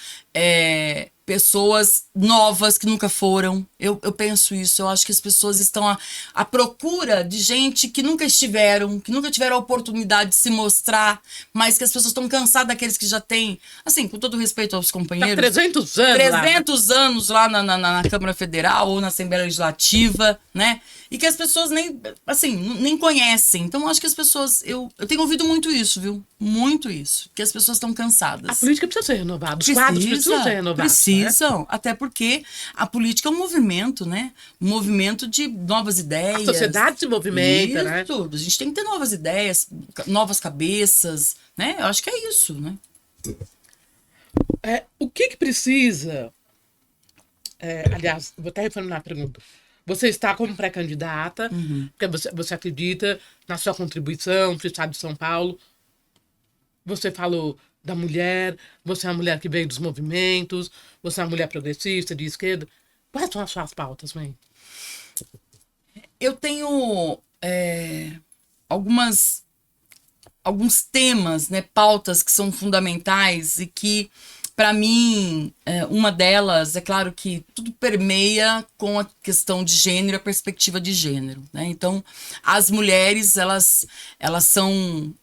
pessoas novas que nunca foram. Eu penso isso. Eu acho que as pessoas estão à procura de gente que nunca estiveram, que nunca tiveram a oportunidade de se mostrar, mas que as pessoas estão cansadas daqueles que já têm, assim, com todo respeito aos companheiros... 300 anos 300 anos lá na Câmara Federal ou na Assembleia Legislativa, né? E que as pessoas nem conhecem. Então, eu acho que as pessoas... Eu tenho ouvido muito isso, viu? Muito isso. Que as pessoas estão cansadas. A política precisa ser renovada. Os quadros precisam ser renovados. Precisam. Né? Até porque a política é um movimento, né? Um movimento de novas ideias. A sociedade se movimenta, isso, né? A gente tem que ter novas ideias, novas cabeças, né? Eu acho que é isso, né? O que precisa... aliás, vou até reformular a pergunta. Você está como pré-candidata, porque você acredita na sua contribuição para o Estado de São Paulo. Você falou da mulher, você é uma mulher que veio dos movimentos, você é uma mulher progressista, de esquerda. Quais são as suas pautas, mãe? Eu tenho alguns temas, né, pautas que são fundamentais e que, para mim, uma delas, é claro que tudo permeia com a questão de gênero, a perspectiva de gênero, né? Então, as mulheres, elas são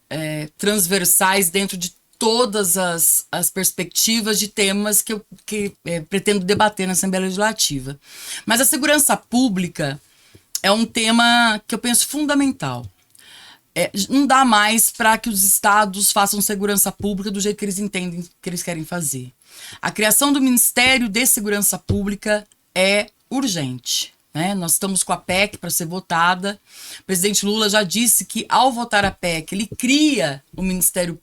transversais dentro de todas as perspectivas de temas que eu pretendo debater na Assembleia Legislativa. Mas a segurança pública é um tema que eu penso fundamental. Não dá mais para que os estados façam segurança pública do jeito que eles entendem que eles querem fazer. A criação do Ministério de Segurança Pública é urgente, né? Nós estamos com a PEC para ser votada. O presidente Lula já disse que, ao votar a PEC, ele cria o Ministério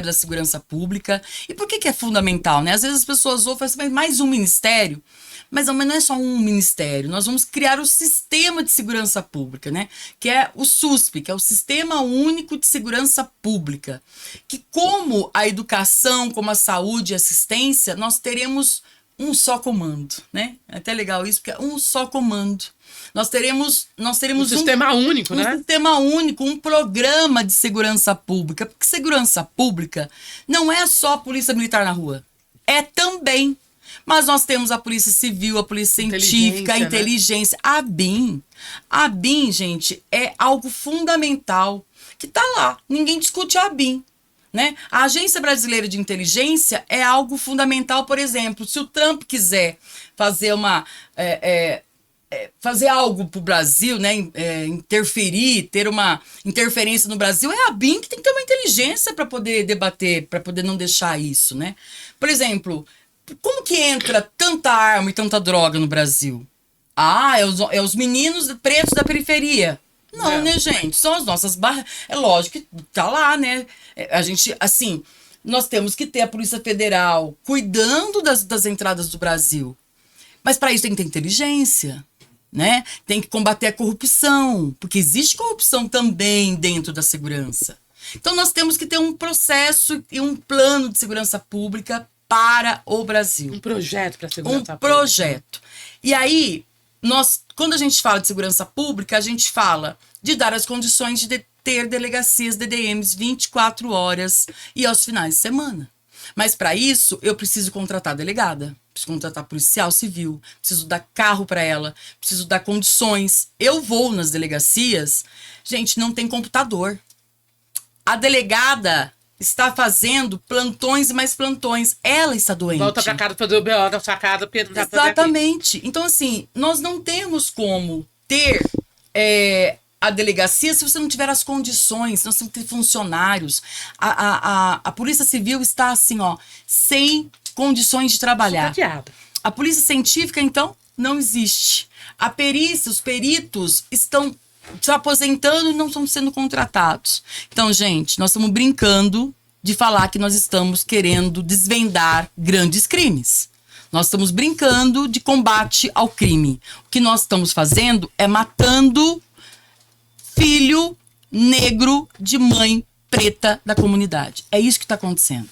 da Segurança Pública. E por que é fundamental, né? Às vezes as pessoas ouvem assim, mais um ministério. Mas não é só um ministério, nós vamos criar o Sistema de Segurança Pública, né? Que é o SUSP, que é o Sistema Único de Segurança Pública. Que, como a educação, como a saúde e assistência, nós teremos um só comando, né? É até legal isso, porque é um só comando. Nós teremos um sistema único, né? Um sistema único, um programa de segurança pública. Porque segurança pública não é só a polícia militar na rua. É também. Mas nós temos a Polícia Civil, a Polícia Científica, a inteligência. Né? A BIM, gente, é algo fundamental que tá lá. Ninguém discute a BIM. Né? A Agência Brasileira de Inteligência é algo fundamental, por exemplo, se o Trump quiser fazer fazer algo para o Brasil, né? Interferir, ter uma interferência no Brasil, é a BIM que tem que ter uma inteligência para poder debater, para poder não deixar isso. Né? Por exemplo, como que entra tanta arma e tanta droga no Brasil? É os meninos pretos da periferia. Não, né, gente? São as nossas barras. É lógico que tá lá, né? A gente, assim, nós temos que ter a Polícia Federal cuidando das entradas do Brasil. Mas para isso tem que ter inteligência, né? Tem que combater a corrupção, porque existe corrupção também dentro da segurança. Então nós temos que ter um processo e um plano de segurança pública para o Brasil. Um projeto para segurança pública. Um projeto. E aí, quando a gente fala de segurança pública, a gente fala de dar as condições de ter delegacias DDMs 24 horas e aos finais de semana. Mas para isso, eu preciso contratar delegada, preciso contratar policial civil, preciso dar carro para ela, preciso dar condições. Eu vou nas delegacias, gente, não tem computador. A delegada está fazendo plantões e mais plantões. Ela está doente. Volta para casa fazer o BO na sua casa, porque não dá pra fazer aqui. Exatamente. Então, assim, nós não temos como ter a delegacia se você não tiver as condições. Nós temos que ter funcionários. A Polícia Civil está, assim, ó, sem condições de trabalhar. Chateada. A Polícia Científica, então, não existe. A perícia, os peritos estão se aposentando e não estão sendo contratados. Então, gente, nós estamos brincando de falar que nós estamos querendo desvendar grandes crimes. Nós estamos brincando de combate ao crime. O que nós estamos fazendo é matando filho negro de mãe preta da comunidade. É isso que está acontecendo.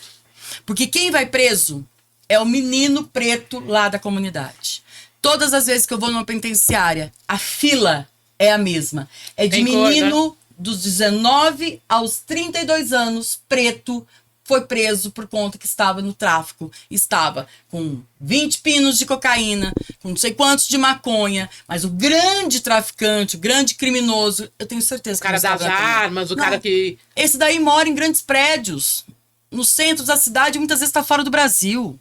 Porque quem vai preso é o menino preto lá da comunidade. Todas as vezes que eu vou numa penitenciária, a fila é a mesma. É de menino dos 19 aos 32 anos, preto, foi preso por conta que estava no tráfico. Estava com 20 pinos de cocaína, com não sei quantos de maconha, mas o grande traficante, o grande criminoso, eu tenho certeza que O cara das armas, o cara que... Esse daí mora em grandes prédios, no centro da cidade, muitas vezes está fora do Brasil.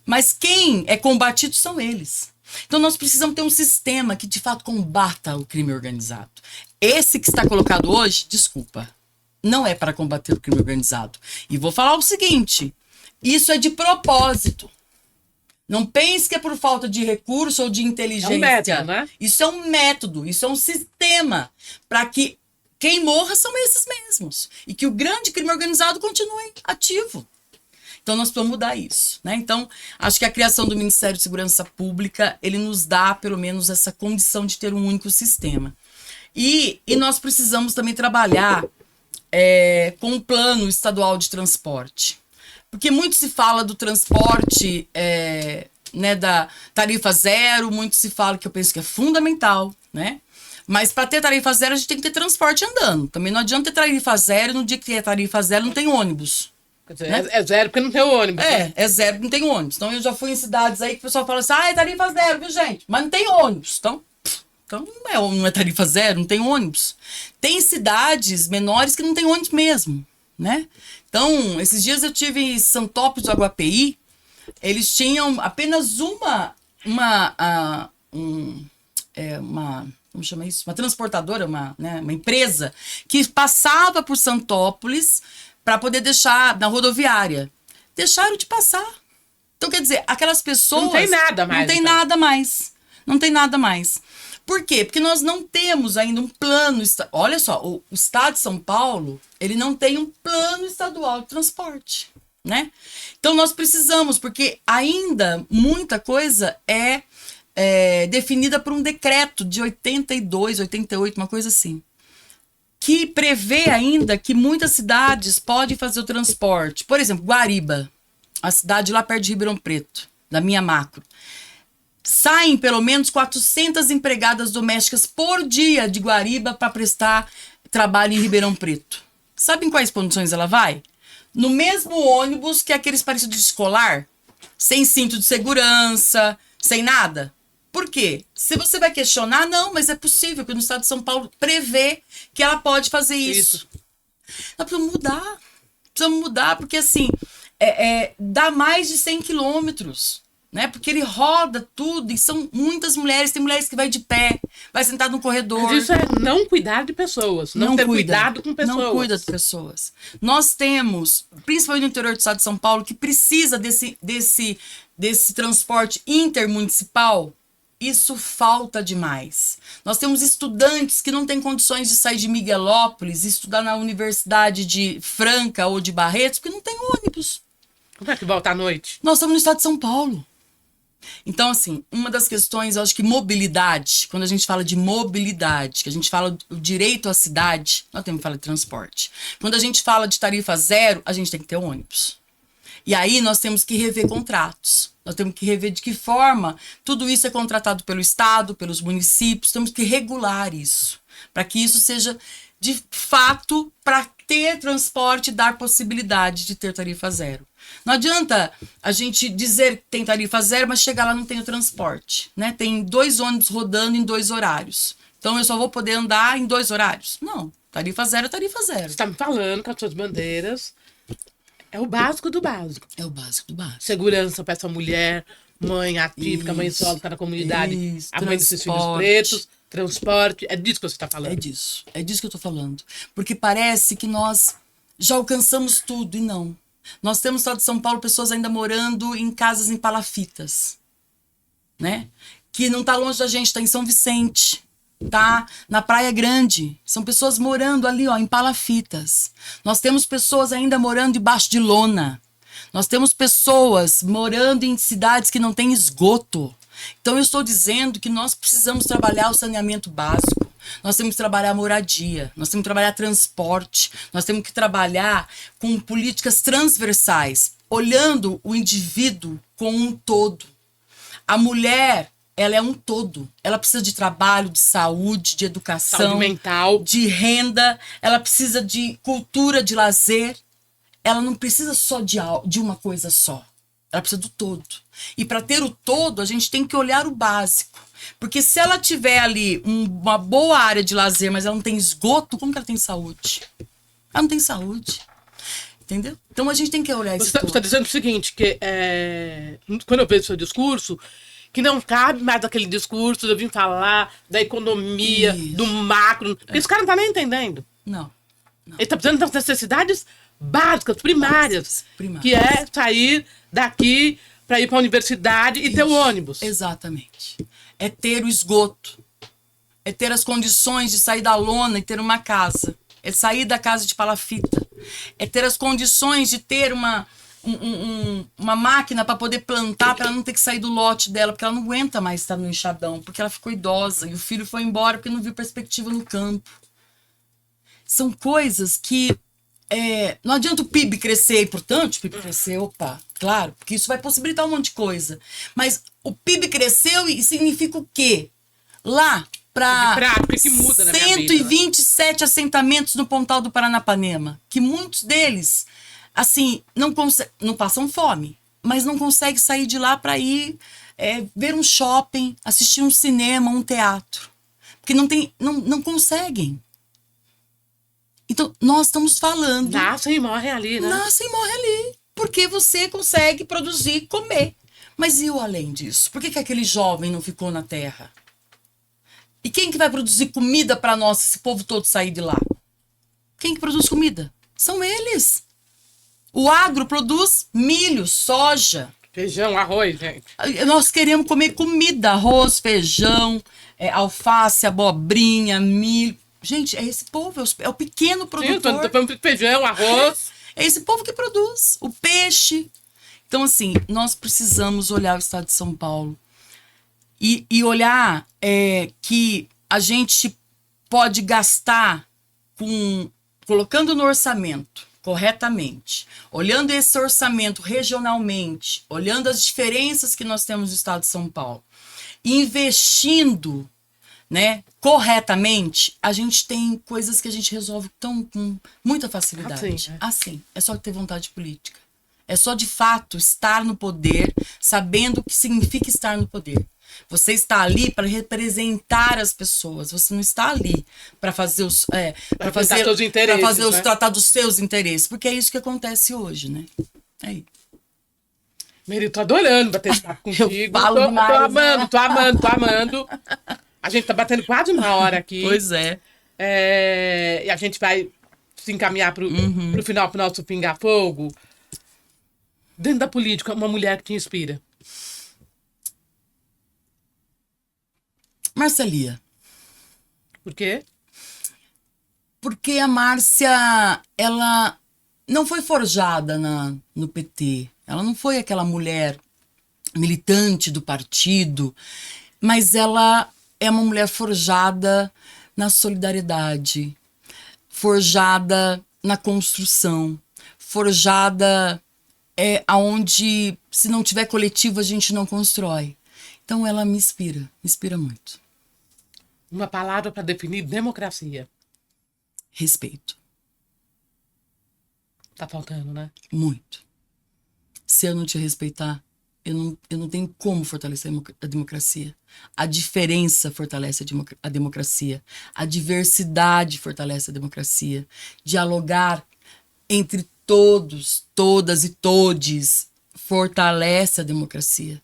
Mas quem é combatido são eles. Então nós precisamos ter um sistema que de fato combata o crime organizado. Esse que está colocado hoje, desculpa, não é para combater o crime organizado. E vou falar o seguinte, isso é de propósito. Não pense que é por falta de recurso ou de inteligência. É um método, né? Isso é um método, isso é um sistema para que quem morra são esses mesmos. E que o grande crime organizado continue ativo. Então, nós precisamos mudar isso, né? Então, acho que a criação do Ministério de Segurança Pública, ele nos dá, pelo menos, essa condição de ter um único sistema. E nós precisamos também trabalhar com um plano estadual de transporte. Porque muito se fala do transporte, né, da tarifa zero, muito se fala, que eu penso que é fundamental, né? Mas para ter tarifa zero, a gente tem que ter transporte andando. Também não adianta ter tarifa zero, no dia que é tarifa zero, não tem ônibus. Quer dizer, né? É zero porque não tem ônibus. É zero porque não tem ônibus. Então eu já fui em cidades aí que o pessoal fala assim, é tarifa zero, viu, gente? Mas não tem ônibus. Então não é tarifa zero, não tem ônibus. Tem cidades menores que não tem ônibus mesmo, né? Então, esses dias eu tive em Santópolis do Aguapeí, eles tinham apenas como chama isso? Uma transportadora, uma empresa que passava por Santópolis para poder deixar na rodoviária. Deixaram de passar. Então, quer dizer, aquelas pessoas... Não tem nada mais. Não tem nada mais. Não tem nada mais. Por quê? Porque nós não temos ainda um plano... Olha só, o Estado de São Paulo, ele não tem um plano estadual de transporte, né? Então, nós precisamos, porque ainda muita coisa é definida por um decreto de 82, 88, uma coisa assim, que prevê ainda que muitas cidades podem fazer o transporte. Por exemplo, Guariba, a cidade lá perto de Ribeirão Preto, da minha macro. Saem pelo menos 400 empregadas domésticas por dia de Guariba para prestar trabalho em Ribeirão Preto. Sabe em quais condições ela vai? No mesmo ônibus que aqueles parecidos de escolar, sem cinto de segurança, sem nada. Por quê? Se você vai questionar, não, mas é possível, porque no estado de São Paulo prevê que ela pode fazer isso. Nós precisamos mudar. Precisamos mudar, porque assim, dá mais de 100 quilômetros, né? Porque ele roda tudo, e são muitas mulheres, tem mulheres que vai de pé, vai sentado no corredor. Mas isso é não cuidar de pessoas, não ter cuidado com pessoas. Não cuida de pessoas. Nós temos, principalmente no interior do estado de São Paulo, que precisa desse transporte intermunicipal, isso falta demais. Nós temos estudantes que não têm condições de sair de Miguelópolis e estudar na Universidade de Franca ou de Barretos, porque não tem ônibus. Como é que volta à noite? Nós estamos no estado de São Paulo. Então, assim, uma das questões, eu acho que mobilidade, quando a gente fala de mobilidade, que a gente fala do direito à cidade, nós temos que falar de transporte. Quando a gente fala de tarifa zero, a gente tem que ter ônibus. E aí nós temos que rever contratos. Nós temos que rever de que forma tudo isso é contratado pelo Estado, pelos municípios. Temos que regular isso, para que isso seja de fato para ter transporte e dar possibilidade de ter tarifa zero. Não adianta a gente dizer que tem tarifa zero, mas chegar lá não tem o transporte, né? Tem 2 ônibus rodando em 2 horários. Então eu só vou poder andar em 2 horários. Não, tarifa zero é tarifa zero. Você está me falando com as suas bandeiras. É o básico do básico. É o básico do básico. Segurança para essa mulher, mãe atípica, mãe solo, que tá na comunidade, isso, a mãe desses filhos transporte. pretos, transporte. É disso que você está falando. É disso que eu tô falando. Porque parece que nós já alcançamos tudo e não. Nós temos no estado de São Paulo pessoas ainda morando em casas em palafitas, né? Que não tá longe da gente, tá em São Vicente, tá na Praia Grande. São pessoas morando ali, ó, em palafitas. Nós temos pessoas ainda morando debaixo de lona. Nós temos pessoas morando em cidades que não têm esgoto. Então eu estou dizendo que nós precisamos trabalhar o saneamento básico. Nós temos que trabalhar moradia, nós temos que trabalhar transporte, nós temos que trabalhar com políticas transversais, olhando o indivíduo como um todo. A mulher, ela é um todo. Ela precisa de trabalho, de saúde, de educação, Saúde mental. de renda, ela precisa de cultura, de lazer. Ela não precisa só de uma coisa só. Ela precisa do todo. E para ter o todo, a gente tem que olhar o básico. Porque se ela tiver ali uma boa área de lazer, mas ela não tem esgoto, como que ela tem saúde? Ela não tem saúde. Entendeu? Então a gente tem que olhar isso. Você está dizendo o seguinte, que quando eu vejo o seu discurso, que não cabe mais aquele discurso de eu vim falar da economia, Isso. do macro. Porque esse cara não está nem entendendo. Não. Ele está precisando das necessidades básicas, primárias. Primárias. Que é sair daqui para ir para a universidade e ter o ônibus. Exatamente. É ter o esgoto. É ter as condições de sair da lona e ter uma casa. É sair da casa de palafita. É ter as condições de ter uma máquina para poder plantar, para ela não ter que sair do lote dela, porque ela não aguenta mais estar no enxadão, porque ela ficou idosa e o filho foi embora porque não viu perspectiva no campo. São coisas que não adianta o PIB crescer, e portanto, o PIB cresceu, opa, claro, porque isso vai possibilitar um monte de coisa. Mas o PIB cresceu e significa o quê? Lá para que muda na minha vida, 127 assentamentos no Pontal do Paranapanema, que muitos deles, assim, não passam fome, mas não conseguem sair de lá para ir ver um shopping, assistir um cinema, um teatro. Porque não conseguem. Então, nós estamos falando... Nascem e morrem ali, né? Nascem e morrem ali. Porque você consegue produzir e comer. Mas e o além disso? Por que aquele jovem não ficou na terra? E quem que vai produzir comida para nós, esse povo todo sair de lá? Quem que produz comida? São eles. O agro produz milho, soja. Feijão, arroz, gente. Nós queremos comer comida. Arroz, feijão, alface, abobrinha, milho. Gente, é esse povo, é o pequeno produtor. Sim, tô falando de feijão, arroz. É esse povo que produz o peixe. Então, assim, nós precisamos olhar o estado de São Paulo e olhar que a gente pode gastar colocando no orçamento corretamente, olhando esse orçamento regionalmente, olhando as diferenças que nós temos no estado de São Paulo, investindo, né, corretamente, a gente tem coisas que a gente resolve com muita facilidade. Assim, é só ter vontade política. É só, de fato, estar no poder, sabendo o que significa estar no poder. Você está ali para representar as pessoas. Você não está ali para fazer tratar dos seus interesses, porque é isso que acontece hoje, né? É isso. Meri, tô adorando bater esse papo contigo. Eu falo demais, tô amando. A gente tá batendo quase 1 hora aqui. Pois é. E a gente vai se encaminhar pro final, pro nosso Pinga Fogo. Dentro da política, uma mulher que te inspira. Marcelia. Por quê? Porque a Márcia, ela não foi forjada no PT. Ela não foi aquela mulher militante do partido, mas ela é uma mulher forjada na solidariedade, forjada na construção, forjada aonde, se não tiver coletivo, a gente não constrói. Então ela me inspira muito. Uma palavra para definir democracia. Respeito. Tá faltando, né? Muito. Se eu não te respeitar, eu não tenho como fortalecer a democracia. A diferença fortalece a democracia. A diversidade fortalece a democracia. Dialogar entre todos, todas e todes fortalece a democracia.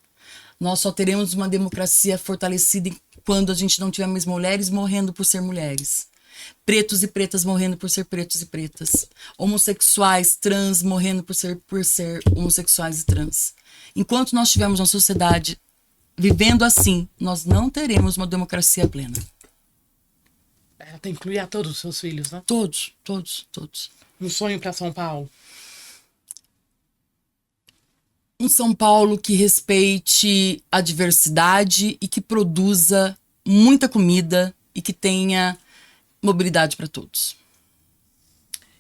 Nós só teremos uma democracia fortalecida quando a gente não tiver mais mulheres morrendo por ser mulheres. Pretos e pretas morrendo por ser pretos e pretas. Homossexuais, trans morrendo por ser homossexuais e trans. Enquanto nós tivermos uma sociedade vivendo assim, nós não teremos uma democracia plena. Ela tem que incluir a todos os seus filhos, né? Todos, todos, todos. Um sonho para São Paulo. Um São Paulo que respeite a diversidade e que produza muita comida e que tenha mobilidade para todos.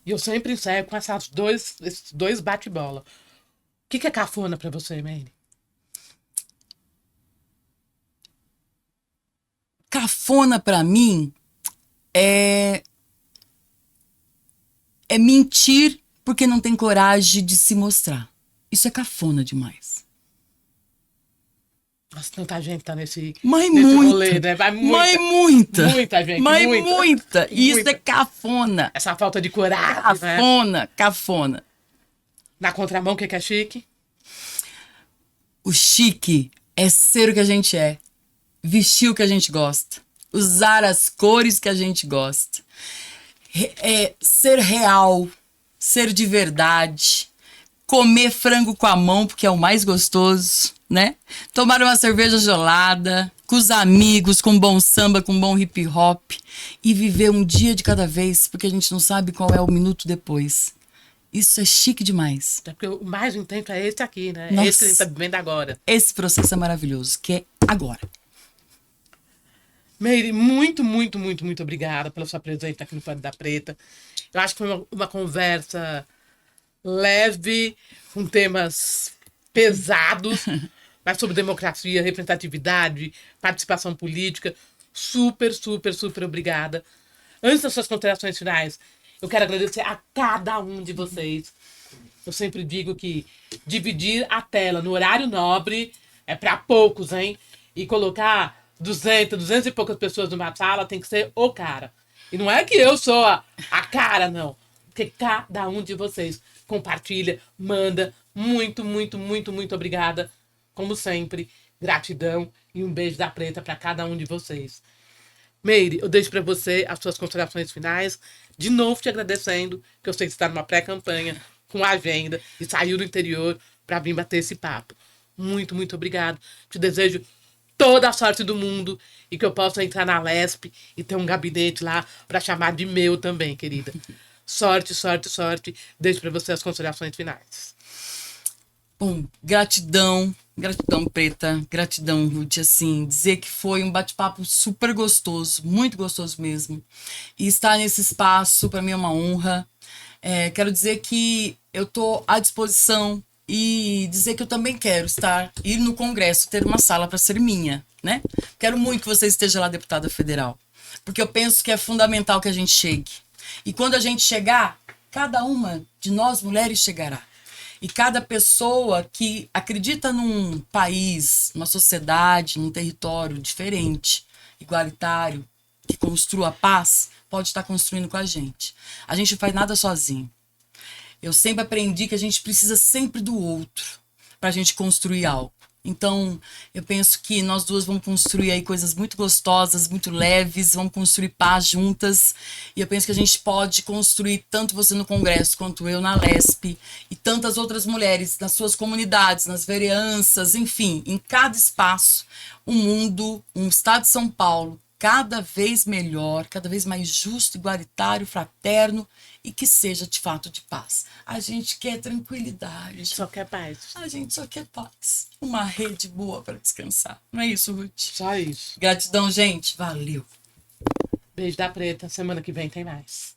E eu sempre encerro com esses dois bate-bola. O que é cafona para você, Meire? Cafona para mim é mentir porque não tem coragem de se mostrar. Isso é cafona demais. Nossa, tanta gente tá nesse Muita. rolê, né? Vai muita. Muita gente, muita. E isso é cafona. Essa falta de coragem, Cafona, né? cafona. Na contramão, o que é chique? O chique é ser o que a gente é. Vestir o que a gente gosta. Usar as cores que a gente gosta. Ser real. Ser de verdade. Comer frango com a mão, porque é o mais gostoso, né? Tomar uma cerveja gelada, com os amigos, com bom samba, com bom hip hop. E viver um dia de cada vez, porque a gente não sabe qual é o minuto depois. Isso é chique demais. É porque o mais intenso é esse aqui, né? Nossa. É esse que a gente tá vivendo agora. Esse processo é maravilhoso, que é agora. Meire, muito, muito, muito, muito obrigada pela sua presença aqui no Pano da Preta. Eu acho que foi uma conversa leve, com temas pesados, mas sobre democracia, representatividade, participação política. Super, super, super obrigada. Antes das suas considerações finais, eu quero agradecer a cada um de vocês. Eu sempre digo que dividir a tela no horário nobre é para poucos, hein? E colocar 200 e poucas pessoas numa sala tem que ser o cara. E não é que eu sou a cara, não. Porque cada um de vocês compartilha, manda. Muito, muito, muito, muito obrigada. Como sempre, gratidão e um beijo da preta para cada um de vocês. Meire, eu deixo para você as suas considerações finais. De novo te agradecendo, que eu sei que você está numa pré-campanha, com agenda, e saiu do interior para vir bater esse papo. Muito, muito obrigado. Te desejo toda a sorte do mundo e que eu possa entrar na Lesp e ter um gabinete lá para chamar de meu também, querida. Sorte, sorte, sorte. Deixo para você as considerações finais. Bom, gratidão, Preta, gratidão, Ruth, assim, dizer que foi um bate-papo super gostoso, muito gostoso mesmo. E estar nesse espaço, para mim, é uma honra. Quero dizer que eu estou à disposição e dizer que eu também quero ir no Congresso, ter uma sala para ser minha, né? Quero muito que você esteja lá, deputada federal, porque eu penso que é fundamental que a gente chegue. E quando a gente chegar, cada uma de nós mulheres chegará. E cada pessoa que acredita num país, numa sociedade, num território diferente, igualitário, que construa a paz, pode estar construindo com a gente. A gente não faz nada sozinho. Eu sempre aprendi que a gente precisa sempre do outro para a gente construir algo. Então, eu penso que nós duas vamos construir aí coisas muito gostosas, muito leves, vamos construir paz juntas. E eu penso que a gente pode construir, tanto você no Congresso quanto eu na LESP, e tantas outras mulheres nas suas comunidades, nas vereanças, enfim, em cada espaço, um mundo, um estado de São Paulo cada vez melhor, cada vez mais justo, igualitário, fraterno e que seja de fato de paz. A gente quer tranquilidade. Só quer paz. A gente só quer paz. Uma rede boa para descansar. Não é isso, Ruth? Só isso. Gratidão, gente. Valeu. Beijo da Preta. Semana que vem tem mais.